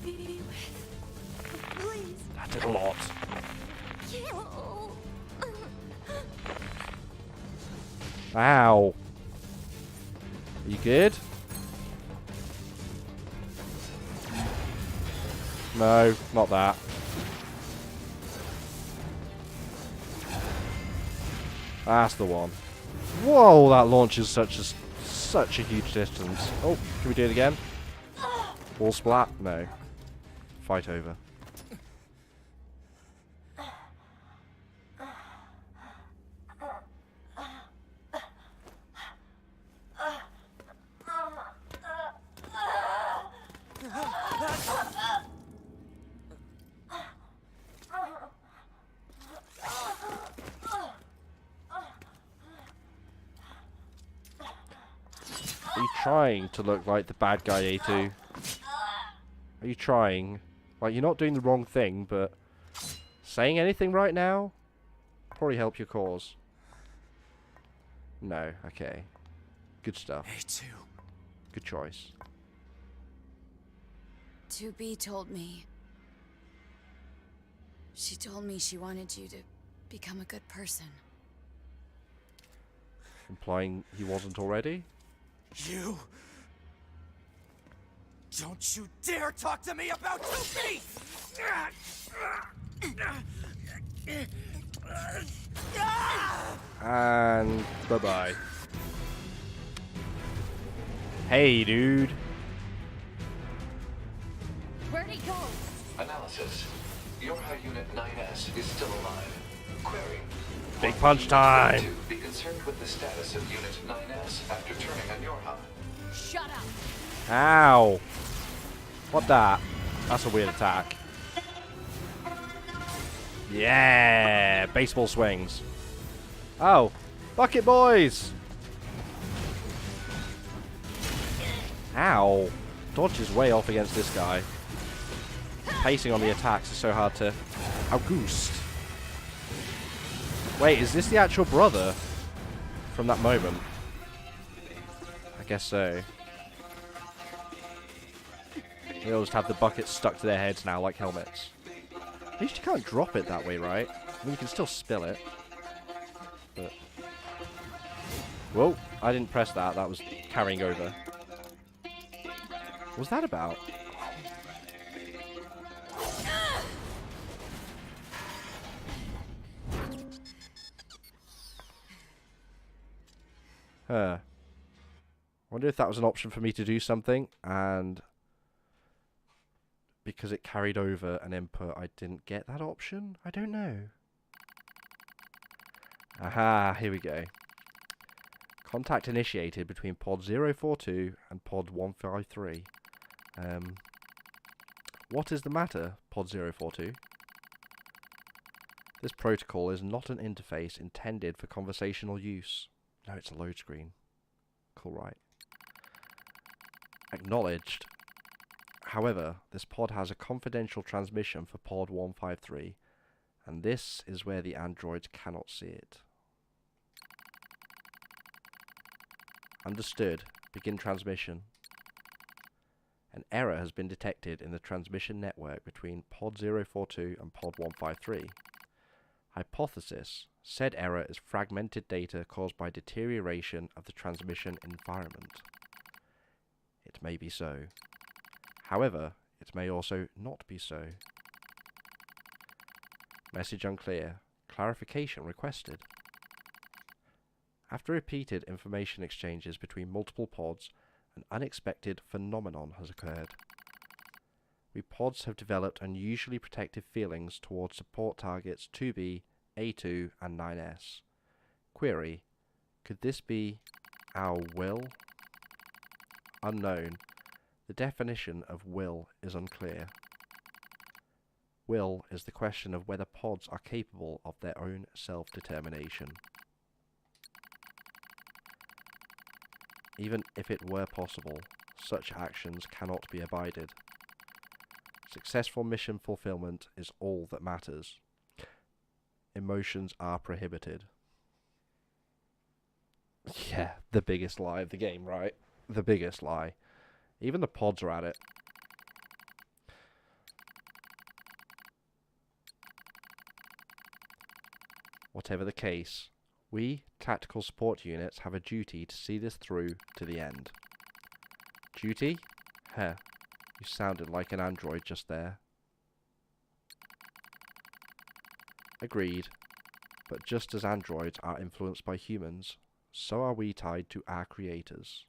Please That did a lot. kill. Ow. Are you good? No, not that. That's the one. Whoa, that launches such a huge distance. Oh, can we do it again? Wall splat? No. Fight over. Are you trying to look like the bad guy, A2? Are you trying? Like, you're not doing the wrong thing, but saying anything right now probably help your cause. No, okay. Good stuff. A2. Good choice. 2B told me. She told me she wanted you to become a good person. Implying he wasn't already? You... Don't you dare talk to me about 2B! And bye-bye. Hey, dude. Where'd he go? Analysis. Your high unit 9S is still alive. Query. Big punch time. To be concerned with the status of Unit 9S after turning on your hub. Shut up. Ow. What that? That's a weird attack. Yeah. Baseball swings. Oh. Bucket boys. Ow. Dodge is way off against this guy. Pacing on the attacks is so hard to... August. Wait, is this the actual brother from that moment? I guess so. They all just have the buckets stuck to their heads now like helmets. At least you can't drop it that way, right? I mean, you can still spill it. But... Whoa, I didn't press that. That was carrying over. What was that about? Huh. Wonder if that was an option for me to do something, and because it carried over an input, I didn't get that option? I don't know. Aha, here we go. Contact initiated between pod 042 and pod 153. What is the matter, pod 042? This protocol is not an interface intended for conversational use. No, it's a load screen. Cool, right? Acknowledged. However, this pod has a confidential transmission for pod 153, and this is where the androids cannot see it. Understood. Begin transmission. An error has been detected in the transmission network between pod 042 and pod 153. Hypothesis. Said error is fragmented data caused by deterioration of the transmission environment. It may be so. However, it may also not be so. Message unclear. Clarification requested. After repeated information exchanges between multiple pods, an unexpected phenomenon has occurred. We pods have developed unusually protective feelings towards support targets 2B, A2, and 9S. Query. Could this be our will? Unknown. The definition of will is unclear. Will is the question of whether pods are capable of their own self-determination. Even if it were possible, such actions cannot be abided. Successful mission fulfillment is all that matters. Emotions are prohibited. Yeah, the biggest lie of the game, right? The biggest lie. Even the pods are at it. Whatever the case, we, tactical support units, have a duty to see this through to the end. Duty? Heh, you sounded like an android just there. Agreed. But just as androids are influenced by humans, so are we tied to our creators.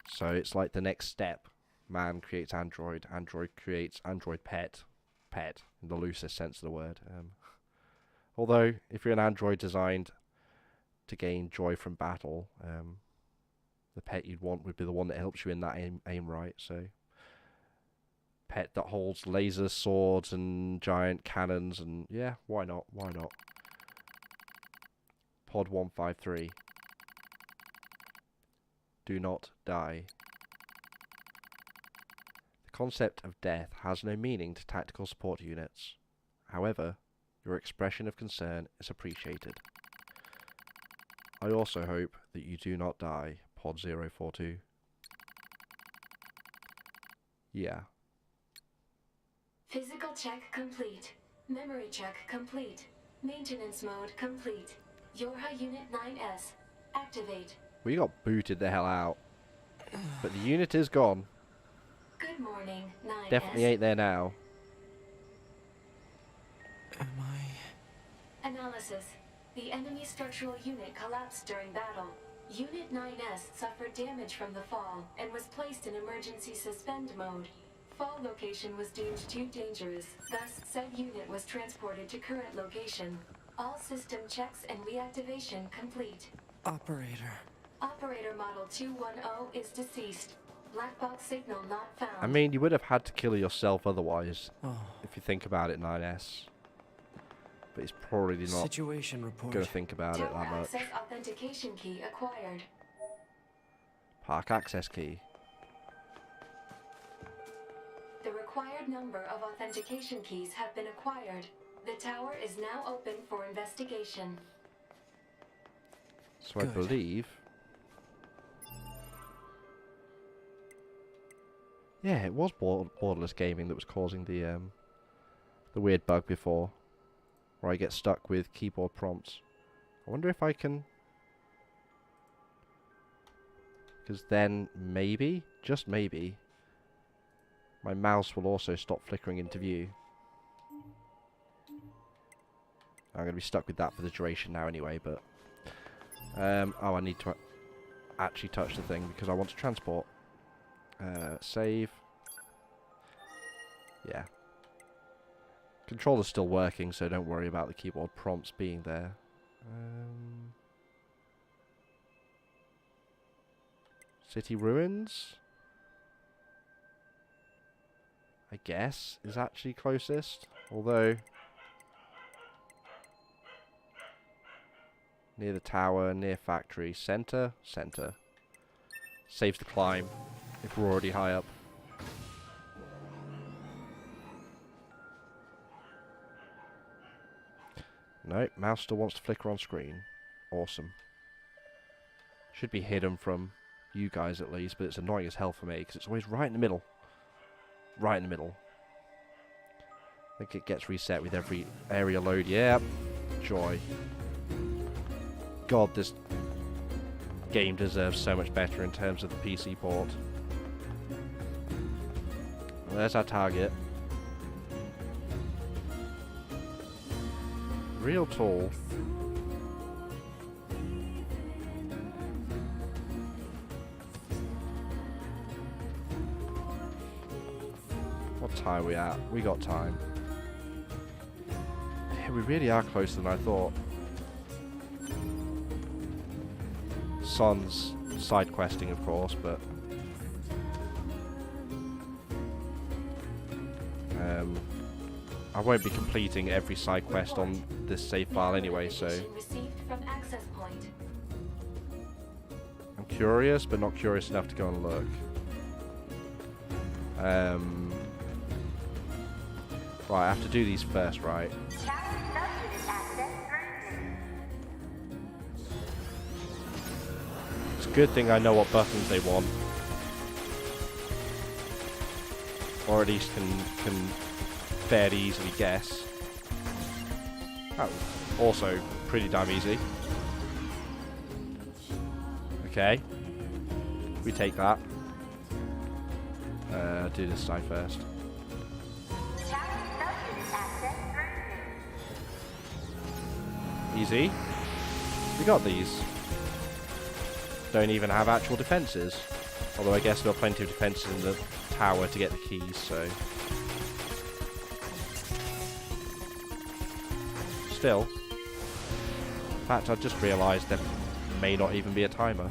So it's like the next step. Man creates android, android creates android pet. Pet, in the loosest sense of the word. Although, if you're an android designed to gain joy from battle, the pet you'd want would be the one that helps you in that aim right, so... Pet that holds laser swords and giant cannons, and yeah, why not? Why not? Pod 153. Do not die. The concept of death has no meaning to tactical support units. However, your expression of concern is appreciated. I also hope that you do not die, Pod 042. Yeah. Physical check complete. Memory check complete. Maintenance mode complete. Yorha Unit 9S. Activate. We got booted the hell out. But the unit is gone. Good morning, 9S. Definitely ain't there now. Am I... Analysis. The enemy structural unit collapsed during battle. Unit 9S suffered damage from the fall and was placed in emergency suspend mode. Fall location was deemed too dangerous, thus said unit was transported to current location. All system checks and reactivation complete. Operator. Operator model 210 is deceased. Black box signal not found. I mean, you would have had to kill yourself otherwise, Oh. if you think about it, 9S. But he's probably not Situation report. going to think about it Tower that much. access authentication key acquired. Park access key. The required number of authentication keys have been acquired. The tower is now open for investigation. So I Good. believe... Yeah, it was Borderless Gaming that was causing the weird bug before. Where I get stuck with keyboard prompts. I wonder if I can... Because then, maybe, just maybe, my mouse will also stop flickering into view. I'm going to be stuck with that for the duration now anyway, but... oh, I need to actually touch the thing because I want to transport. Save. Yeah. Controller's still working, so don't worry about the keyboard prompts being there. City Ruins, I guess, is actually closest. Although, near the tower, near factory, center. Saves the climb if we're already high up. No, mouse still wants to flicker on screen. Awesome. Should be hidden from you guys at least, but it's annoying as hell for me because it's always right in the middle. Right in the middle. I think it gets reset with every area load. Yep. Joy. God, this game deserves so much better in terms of the PC port. Well, there's our target. Real tall. What time are we at? We got time. Yeah, we really are closer than I thought. Son's side questing, of course, but I won't be completing every side quest on this save file anyway, so Received from access point. I'm curious, but not curious enough to go and look. Right, I have to do these first, right? Tower subunit access granted. It's a good thing I know what buttons they want. Or at least can fairly easily guess. That was also pretty damn easy. Okay. We take that. Do this side first. Tower subunit access granted. Easy. We got these. Don't even have actual defences. Although I guess there are plenty of defences in the tower to get the keys, so... Still. In fact, I just realised there may not even be a timer.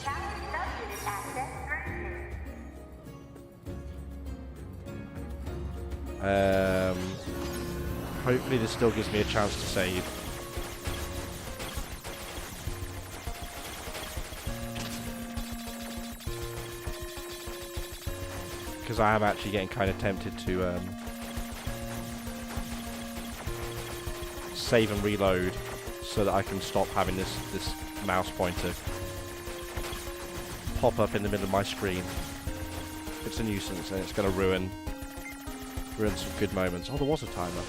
Tower subunit access granted. Hopefully this still gives me a chance to save. Because I am actually getting kind of tempted to save and reload so that I can stop having this mouse pointer pop up in the middle of my screen. It's a nuisance and it's going to ruin some good moments. Oh, there was a timer.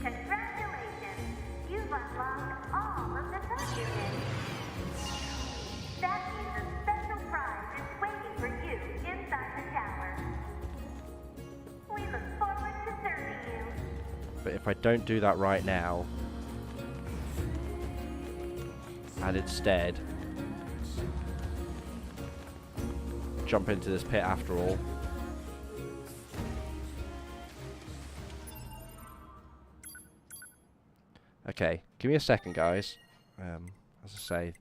Congratulations! You've unlocked all of the subunits. That means a special prize is waiting for you inside the tower. We look forward to serving you. But if I don't do that right now, and instead jump into this pit after all. Okay, give me a second, guys. As I say,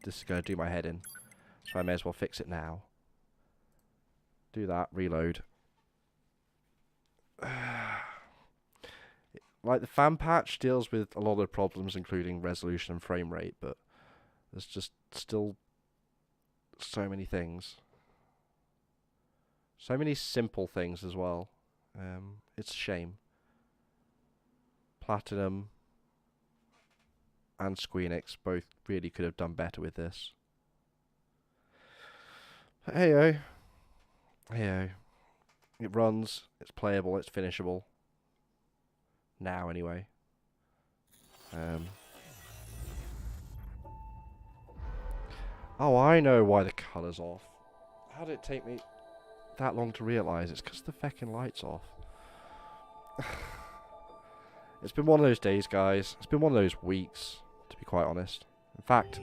this is going to do my head in, so I may as well fix it now. Do that, reload. Like, the fan patch deals with a lot of problems, including resolution and frame rate, but there's just still so many things. So many simple things as well. It's a shame. Platinum and Squeenix both really could have done better with this. But hey-oh. Hey-oh. It runs, it's playable, it's finishable. Now, anyway. Oh, I know why the colour's off. How did it take me that long to realise? It's because the feckin' light's off. It's been one of those days, guys. It's been one of those weeks, to be quite honest. In fact,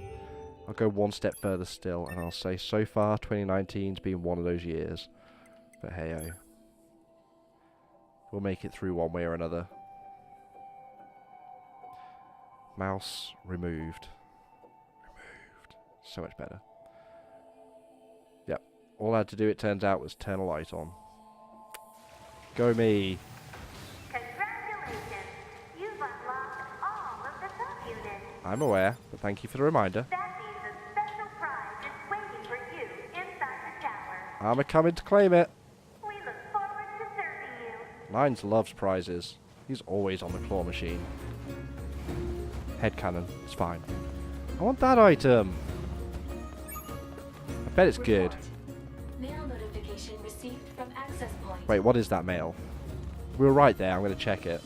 I'll go one step further still, and I'll say so far 2019's been one of those years. But hey-oh. We'll make it through one way or another. Mouse removed. Removed. So much better. Yep. All I had to do, it turns out, was turn a light on. Go me. Congratulations! You've unlocked all of the subunits. I'm aware, but thank you for the reminder. That means a special prize is waiting for you inside the tower. I'm a coming to claim it. We look forward to serving you. Nines loves prizes. He's always on the claw machine. Headcanon, it's fine. I want that item. I bet it's good. Mail notification received from access point. Wait, what is that mail? We were right there, I'm going to check it.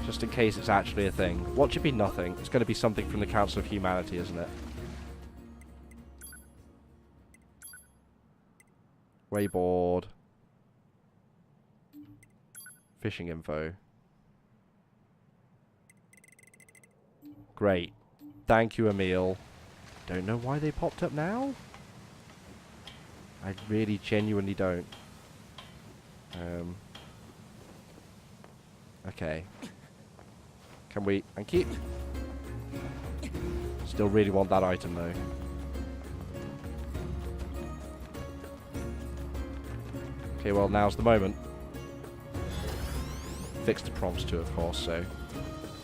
Just in case it's actually a thing. What should be nothing? It's going to be something from the Council of Humanity, isn't it? Wayboard. Fishing info. Great. Thank you, Emil. Don't know why they popped up now. I really genuinely don't. Okay. Can we... Thank you. Still really want that item, though. Okay, well, now's the moment. Fixed the prompts too, of course, so...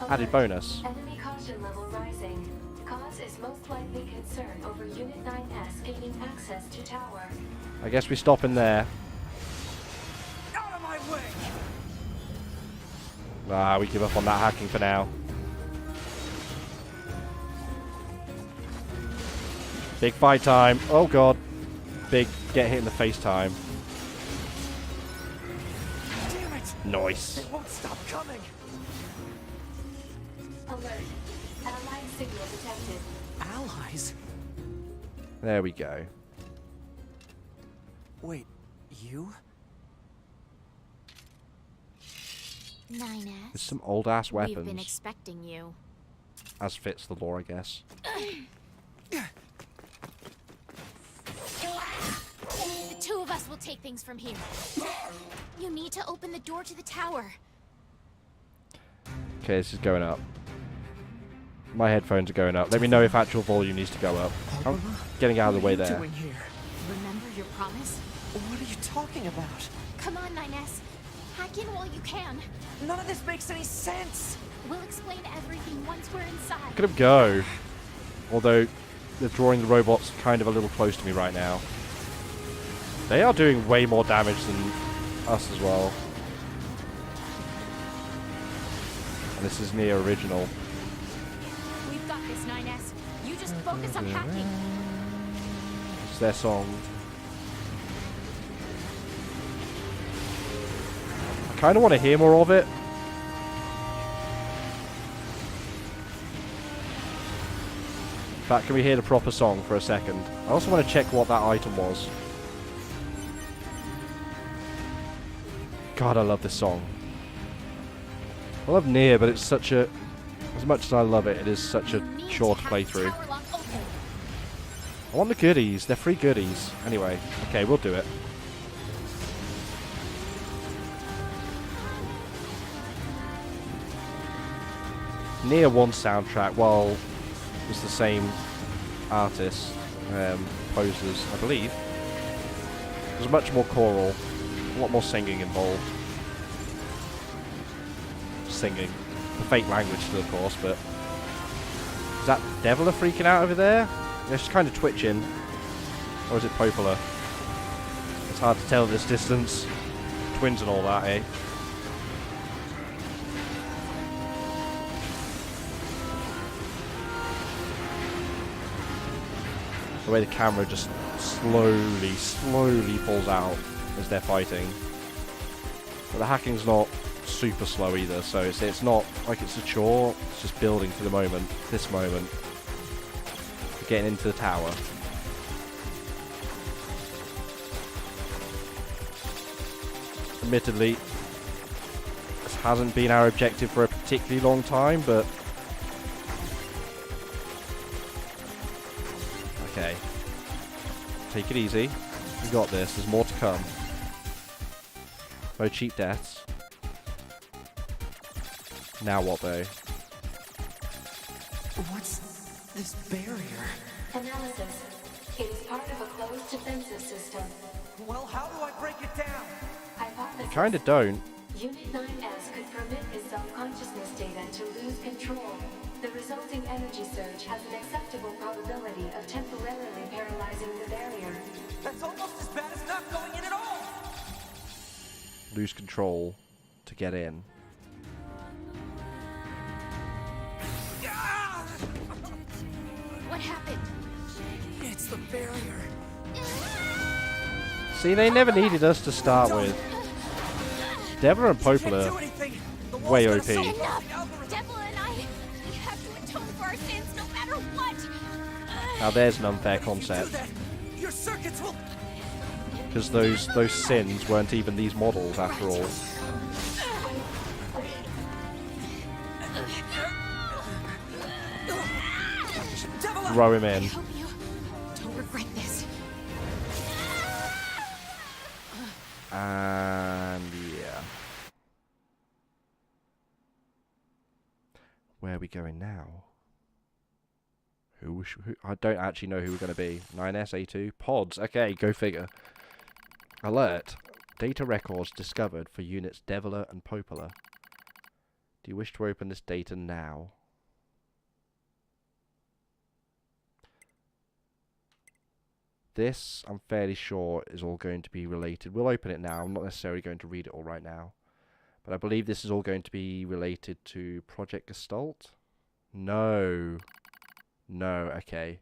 Added bonus. Enemy caution level rising. Cause is most likely concern over Unit 9S gaining access to tower. I guess we stop in there. Out of my way! Ah, we give up on that hacking for now. Big fight time. Oh god. Big get hit in the face time. Damn it! Nice. It won't stop coming! Alert. Allied signal detected. Allies? There we go. Wait, you? 9S. There's some old ass We've been weapons. expecting you. As fits the lore, I guess. The two of us will take things from here. You need to open the door to the tower. Okay, this is going up. My headphones are going up. Let me know if actual volume needs to go up. I'm getting out of the way What are you there. doing here? Remember your promise? What are you talking about? Come on, 9S. Hack in while you can. None of this makes any sense! We'll explain everything once we're inside. Look at him go. Although, they're drawing the robots kind of a little close to me right now. They are doing way more damage than us as well. And this is Nier Original. We've got this, 9S. You just focus on hacking. It's their song. I kind of want to hear more of it. In fact, can we hear the proper song for a second? I also want to check what that item was. God, I love this song. I love Nier, but it's such a As much as I love it, it is such a You need short to have the playthrough. tower lock open. I want the goodies. They're free goodies. Anyway, okay, we'll do it. Nier 1 soundtrack, while it's the same artist, composers, I believe. There's much more choral, a lot more singing involved. Singing. The fake language still, of course, but... Is that Deviler freaking out over there? Yeah, she's kind of twitching. Or is it Popola? It's hard to tell at this distance. Twins and all that, eh? The way the camera just slowly pulls out as they're fighting. But the hacking's not super slow either, so it's not like it's a chore, it's just building for the moment, this moment. We're getting into the tower. Admittedly, this hasn't been our objective for a particularly long time, but... Okay. Take it easy. We got this. There's more to come. No cheap deaths. Now what, though? What's this barrier? Analysis. It is part of a closed defensive system. Well, how do I break it down? Hypothesis. Kinda don't. Unit 9S could permit his self-consciousness data to lose control. The resulting energy surge has an acceptable probability of temporarily paralyzing the barrier. That's almost as bad as not going in at all! Lose control to get in. What happened? It's the barrier. See, they never needed us to start with. Deviler and Can't Popola do anything. The wall's way got a OP. self-closing Enough! algorithm. Devil and I, we have to atone for our sins no matter what. Now there's an unfair If you do concept, that, your circuits will... because those sins weren't even these models after all. Devil, Throw him I in. hope you don't regret this. And yeah. Where are we going now? Who I don't actually know who we're going to be. 9S, A2, pods. Okay, go figure. Alert. Data records discovered for units Deviler and Popola. Do you wish to open this data now? This, I'm fairly sure, is all going to be related. We'll open it now. I'm not necessarily going to read it all right now. But I believe this is all going to be related to Project Gestalt. No. No, okay.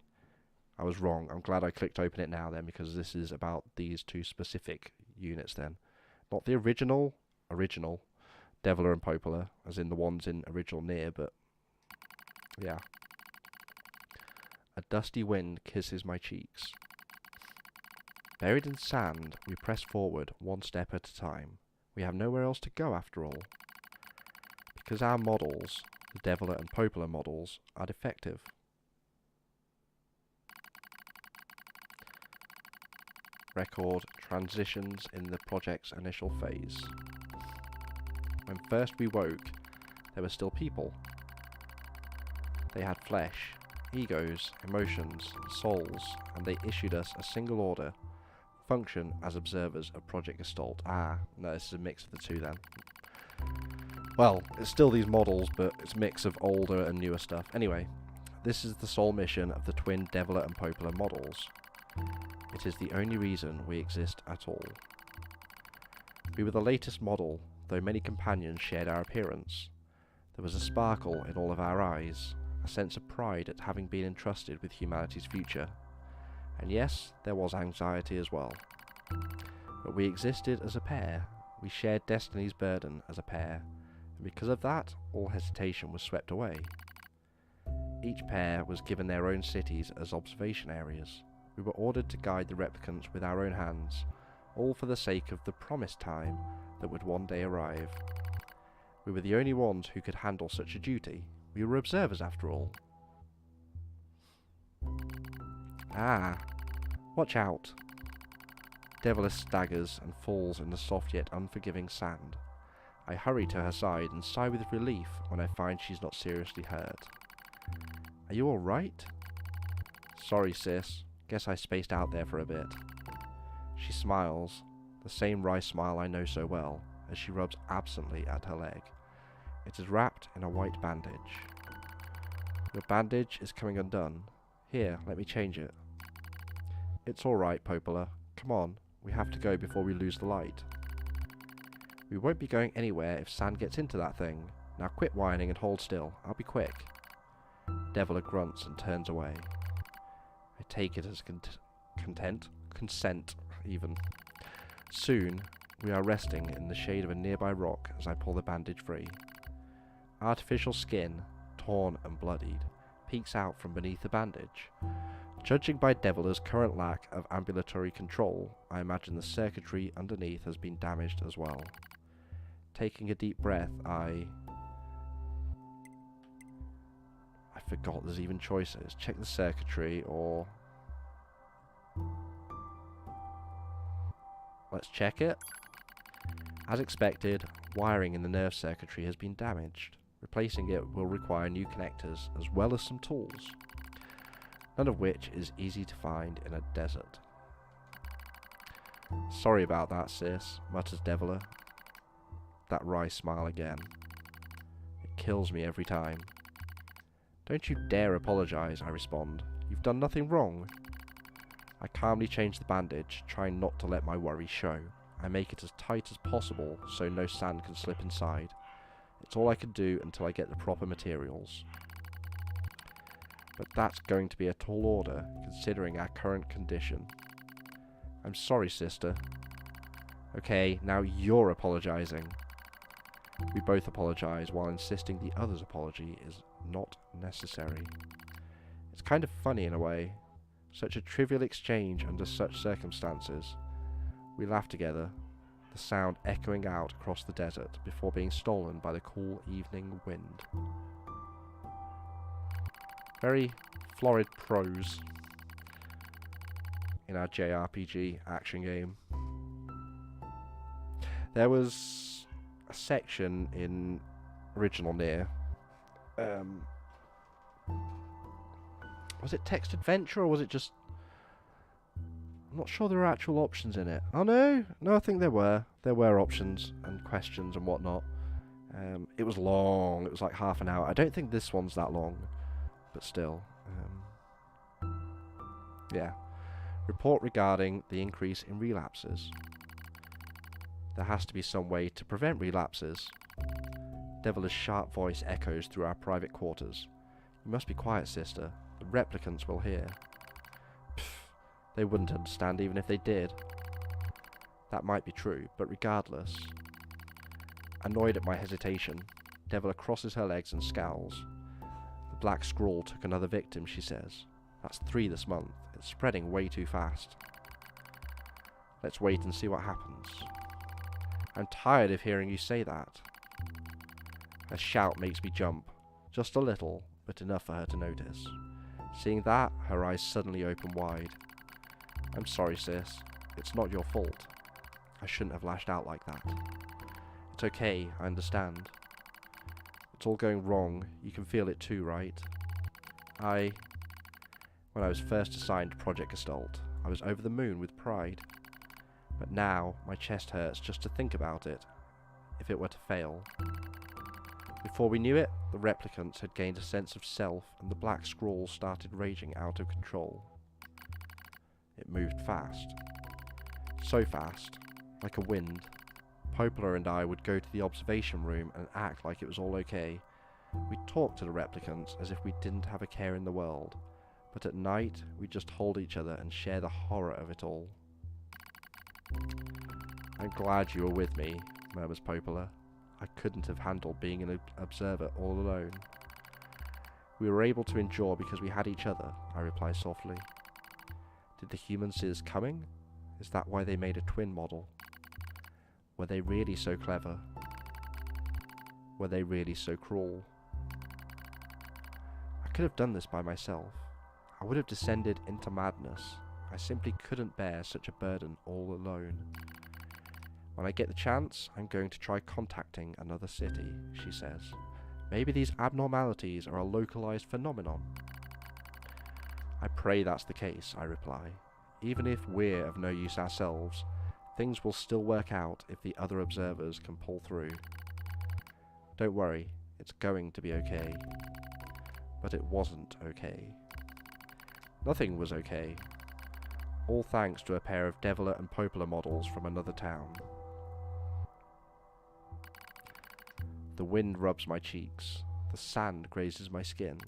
I was wrong. I'm glad I clicked open it now then, because this is about these two specific units then. Not the original Deviler and Popola, as in the ones in original Nier, but yeah. A dusty wind kisses my cheeks. Buried in sand, we press forward one step at a time. We have nowhere else to go after all. Because our models, the Deviler and Popola models, are defective. Record transitions in the project's initial phase. When first we woke, there were still people. They had flesh, egos, emotions, souls, and they issued us a single order: function as observers of Project Gestalt. Ah, no, this is a mix of the two then. Well, it's still these models, but it's a mix of older and newer stuff. Anyway, this is the sole mission of the twin Deviler and Popola models. It is the only reason we exist at all. We were the latest model, though many companions shared our appearance. There was a sparkle in all of our eyes, a sense of pride at having been entrusted with humanity's future. And yes, there was anxiety as well. But we existed as a pair. We shared destiny's burden as a pair. And because of that, all hesitation was swept away. Each pair was given their own cities as observation areas. We were ordered to guide the replicants with our own hands, all for the sake of the promised time that would one day arrive. We were the only ones who could handle such a duty. We were observers after all. Ah, watch out. Devila staggers and falls in the soft yet unforgiving sand. I hurry to her side and sigh with relief when I find she's not seriously hurt. Are you alright? Sorry, sis. Guess I spaced out there for a bit. She smiles, the same wry smile I know so well, as she rubs absently at her leg. It is wrapped in a white bandage. Your bandage is coming undone. Here, let me change it. It's alright, Popola. Come on, we have to go before we lose the light. We won't be going anywhere if sand gets into that thing. Now quit whining and hold still. I'll be quick. Devila grunts and turns away. I take it as consent, even. Soon, we are resting in the shade of a nearby rock as I pull the bandage free. Artificial skin, torn and bloodied, peeks out from beneath the bandage. Judging by Devila's current lack of ambulatory control, I imagine the circuitry underneath has been damaged as well. Taking a deep breath, I forgot there's even choices. Check the circuitry or... Let's check it. As expected, wiring in the nerve circuitry has been damaged. Replacing it will require new connectors as well as some tools, none of which is easy to find in a desert. Sorry about that, sis, mutters Devila. That wry smile again. It kills me every time. Don't you dare apologize, I respond. You've done nothing wrong. I calmly change the bandage, trying not to let my worry show. I make it as tight as possible so no sand can slip inside. It's all I can do until I get the proper materials. But that's going to be a tall order, considering our current condition. I'm sorry, sister. Okay, now you're apologizing. We both apologize while insisting the other's apology is not necessary. It's kind of funny in a way. Such a trivial exchange under such circumstances. We laugh together, the sound echoing out across the desert before being stolen by the cool evening wind. Very florid prose in our JRPG action game. There was a section in original Nier. Was it text adventure or was it just... I'm not sure there were actual options in it. Oh no, I think there were. There were options and questions and whatnot. It was long, it was like half an hour. I don't think this one's that long, but still. Yeah. Report regarding the increase in relapses. There has to be some way to prevent relapses. Devila's sharp voice echoes through our private quarters. You must be quiet, sister. The replicants will hear. Pfft, they wouldn't understand even if they did. That might be true, but regardless. Annoyed at my hesitation, Devila crosses her legs and scowls. The black scrawl took another victim, she says. That's 3 this month. It's spreading way too fast. Let's wait and see what happens. I'm tired of hearing you say that. Her shout makes me jump. Just a little, but enough for her to notice. Seeing that, her eyes suddenly open wide. I'm sorry, sis. It's not your fault. I shouldn't have lashed out like that. It's okay, I understand. It's all going wrong. You can feel it too, right? When I was first assigned to Project Gestalt, I was over the moon with pride. But now, my chest hurts just to think about it, if it were to fail. Before we knew it, the replicants had gained a sense of self, and the black scrawl started raging out of control. It moved fast. So fast, like a wind. Popola and I would go to the observation room and act like it was all okay. We'd talk to the replicants as if we didn't have a care in the world. But at night, we'd just hold each other and share the horror of it all. I'm glad you were with me, murmurs Popola. I couldn't have handled being an observer all alone. We were able to endure because we had each other, I reply softly. Did the humans see us coming? Is that why they made a twin model? Were they really so clever? Were they really so cruel? could have done this by myself. I would have descended into madness. I simply couldn't bear such a burden all alone. When I get the chance, I'm going to try contacting another city, she says. Maybe these abnormalities are a localized phenomenon. I pray that's the case, I reply. Even if we're of no use ourselves, things will still work out if the other observers can pull through. Don't worry, it's going to be okay. But it wasn't okay. Nothing was okay. All thanks to a pair of Deviler and Popola models from another town. The wind rubs my cheeks. The sand grazes my skin.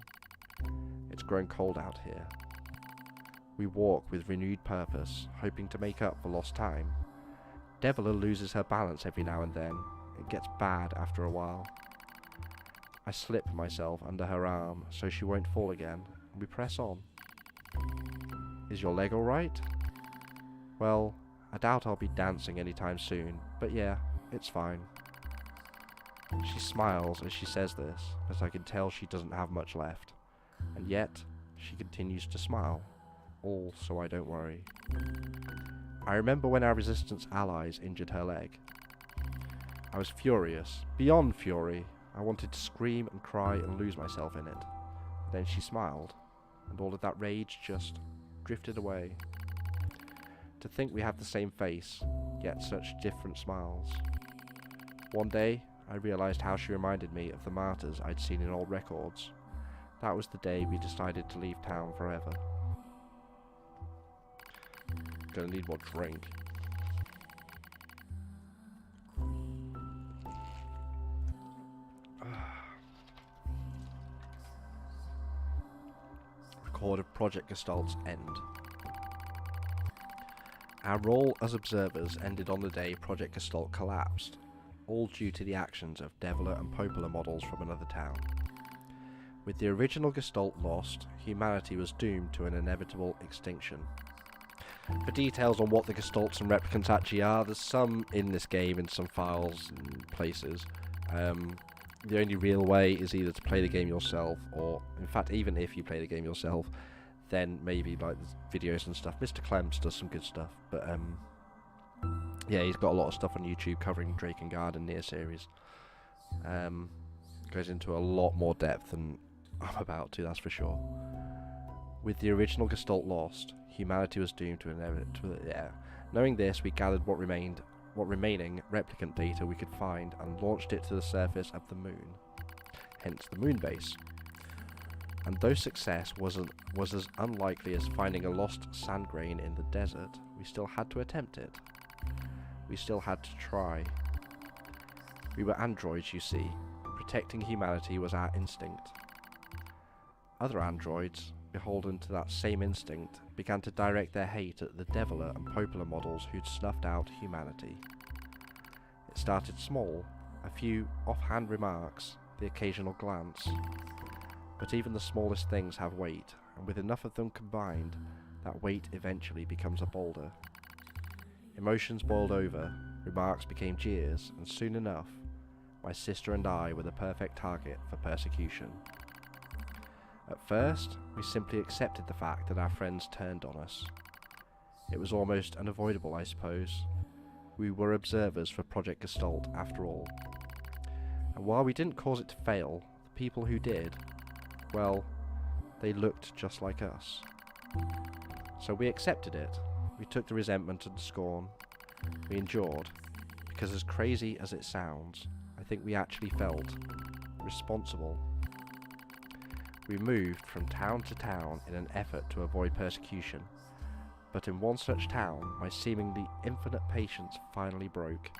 It's grown cold out here. We walk with renewed purpose, hoping to make up for lost time. Deviler loses her balance every now and then. It gets bad after a while. I slip myself under her arm so she won't fall again, and we press on. Is your leg alright? Well, I doubt I'll be dancing anytime soon, but yeah, it's fine. She smiles as she says this, but I can tell she doesn't have much left. And yet, she continues to smile, all so I don't worry. I remember when our Resistance allies injured her leg. I was furious, beyond fury. I wanted to scream and cry and lose myself in it. Then she smiled, and all of that rage just drifted away. To think we have the same face, yet such different smiles. One day, I realized how she reminded me of the martyrs I'd seen in old records. That was the day we decided to leave town forever. Gonna need more drink. Record of Project Gestalt's end. Our role as observers ended on the day Project Gestalt collapsed, all due to the actions of Deviler and Popola models from another town. With the original Gestalt lost, humanity was doomed to an inevitable extinction. For details on what the Gestalts and replicants actually are, there's some in this game in some files and places. The only real way is either to play the game yourself, or, in fact, even if you play the game yourself, then maybe like videos and stuff. Mr. Clems does some good stuff, but yeah, he's got a lot of stuff on YouTube covering Drakengard and Nier series. Goes into a lot more depth than I'm about to, that's for sure. With the original Gestalt lost, humanity was doomed to Knowing this, we gathered what remaining replicant data we could find and launched it to the surface of the moon, hence the moon base. And though success was as unlikely as finding a lost sand grain in the desert, we still had to attempt it. We still had to try. We were androids, you see. Protecting humanity was our instinct. Other androids, beholden to that same instinct, began to direct their hate at the Deviler and Popola models who'd snuffed out humanity. It started small, a few offhand remarks, the occasional glance. But even the smallest things have weight, and with enough of them combined, that weight eventually becomes a boulder. Emotions boiled over, remarks became jeers, and soon enough, my sister and I were the perfect target for persecution. At first, we simply accepted the fact that our friends turned on us. It was almost unavoidable, I suppose. We were observers for Project Gestalt, after all. And while we didn't cause it to fail, the people who did, well, they looked just like us. So we accepted it. We took the resentment and scorn. We endured, because as crazy as it sounds, I think we actually felt responsible. We moved from town to town in an effort to avoid persecution, but in one such town, my seemingly infinite patience finally broke.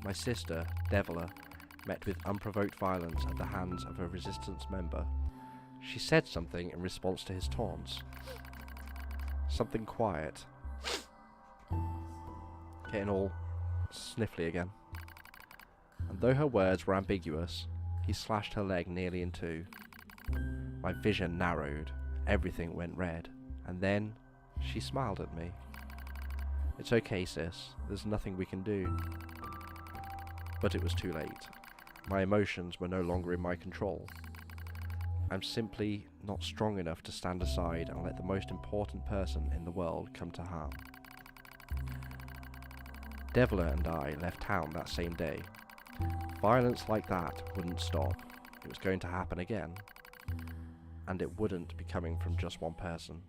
My sister, Deviler, met with unprovoked violence at the hands of a resistance member. She said something in response to his taunts. Something quiet. Getting all sniffly again. And though her words were ambiguous, he slashed her leg nearly in two. My vision narrowed, everything went red, and then she smiled at me. It's okay, sis, there's nothing we can do. But it was too late. My emotions were no longer in my control. I'm simply not strong enough to stand aside and let the most important person in the world come to harm. Devler and I left town that same day. Violence like that wouldn't stop. It was going to happen again. And it wouldn't be coming from just one person.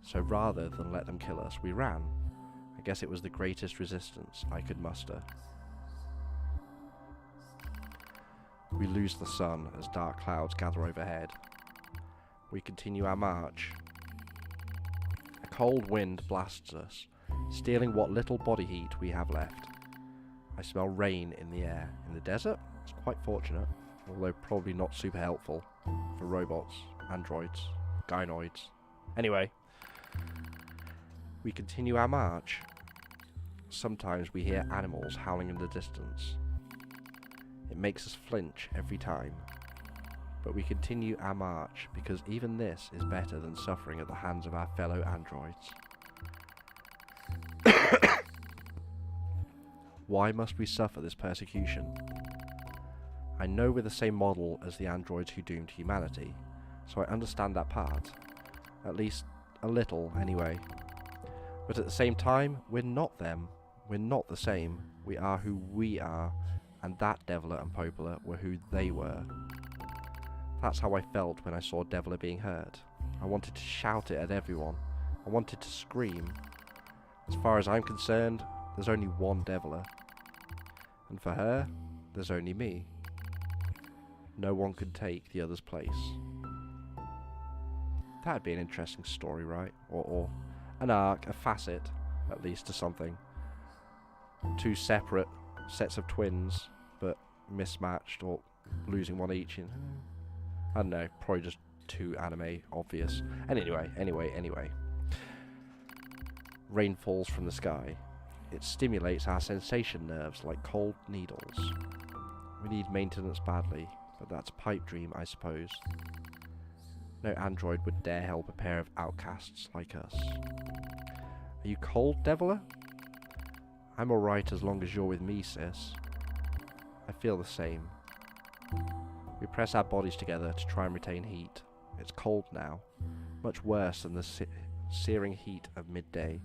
So rather than let them kill us, we ran. I guess it was the greatest resistance I could muster. We lose the sun as dark clouds gather overhead. We continue our march. A cold wind blasts us, stealing what little body heat we have left. I smell rain in the air. In the desert? It's quite fortunate, although probably not super helpful for robots, androids, gynoids. Anyway, we continue our march. Sometimes we hear animals howling in the distance. It makes us flinch every time. But we continue our march because even this is better than suffering at the hands of our fellow androids. Why must we suffer this persecution? I know we're the same model as the androids who doomed humanity, so I understand that part. At least a little, anyway. But at the same time, we're not them. We're not the same. We are who we are, and that Devler and Popola were who they were. That's how I felt when I saw Devler being hurt. I wanted to shout it at everyone. I wanted to scream. As far as I'm concerned, there's only one Devler. And for her, there's only me. No one could take the other's place. That'd be an interesting story, right? Or an arc, a facet, at least, to something. Two separate sets of twins, but mismatched, or losing one each. I don't know, probably just too anime obvious. And anyway. Rain falls from the sky. It stimulates our sensation nerves like cold needles. We need maintenance badly, but that's a pipe dream, I suppose. No android would dare help a pair of outcasts like us. Are you cold, Devler? I'm alright as long as you're with me, sis. I feel the same. We press our bodies together to try and retain heat. It's cold now, much worse than the searing heat of midday,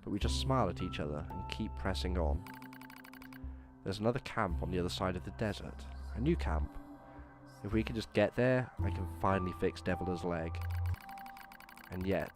but we just smile at each other and keep pressing on. There's another camp on the other side of the desert, a new camp. If we can just get there, I can finally fix Devler's leg. And yet,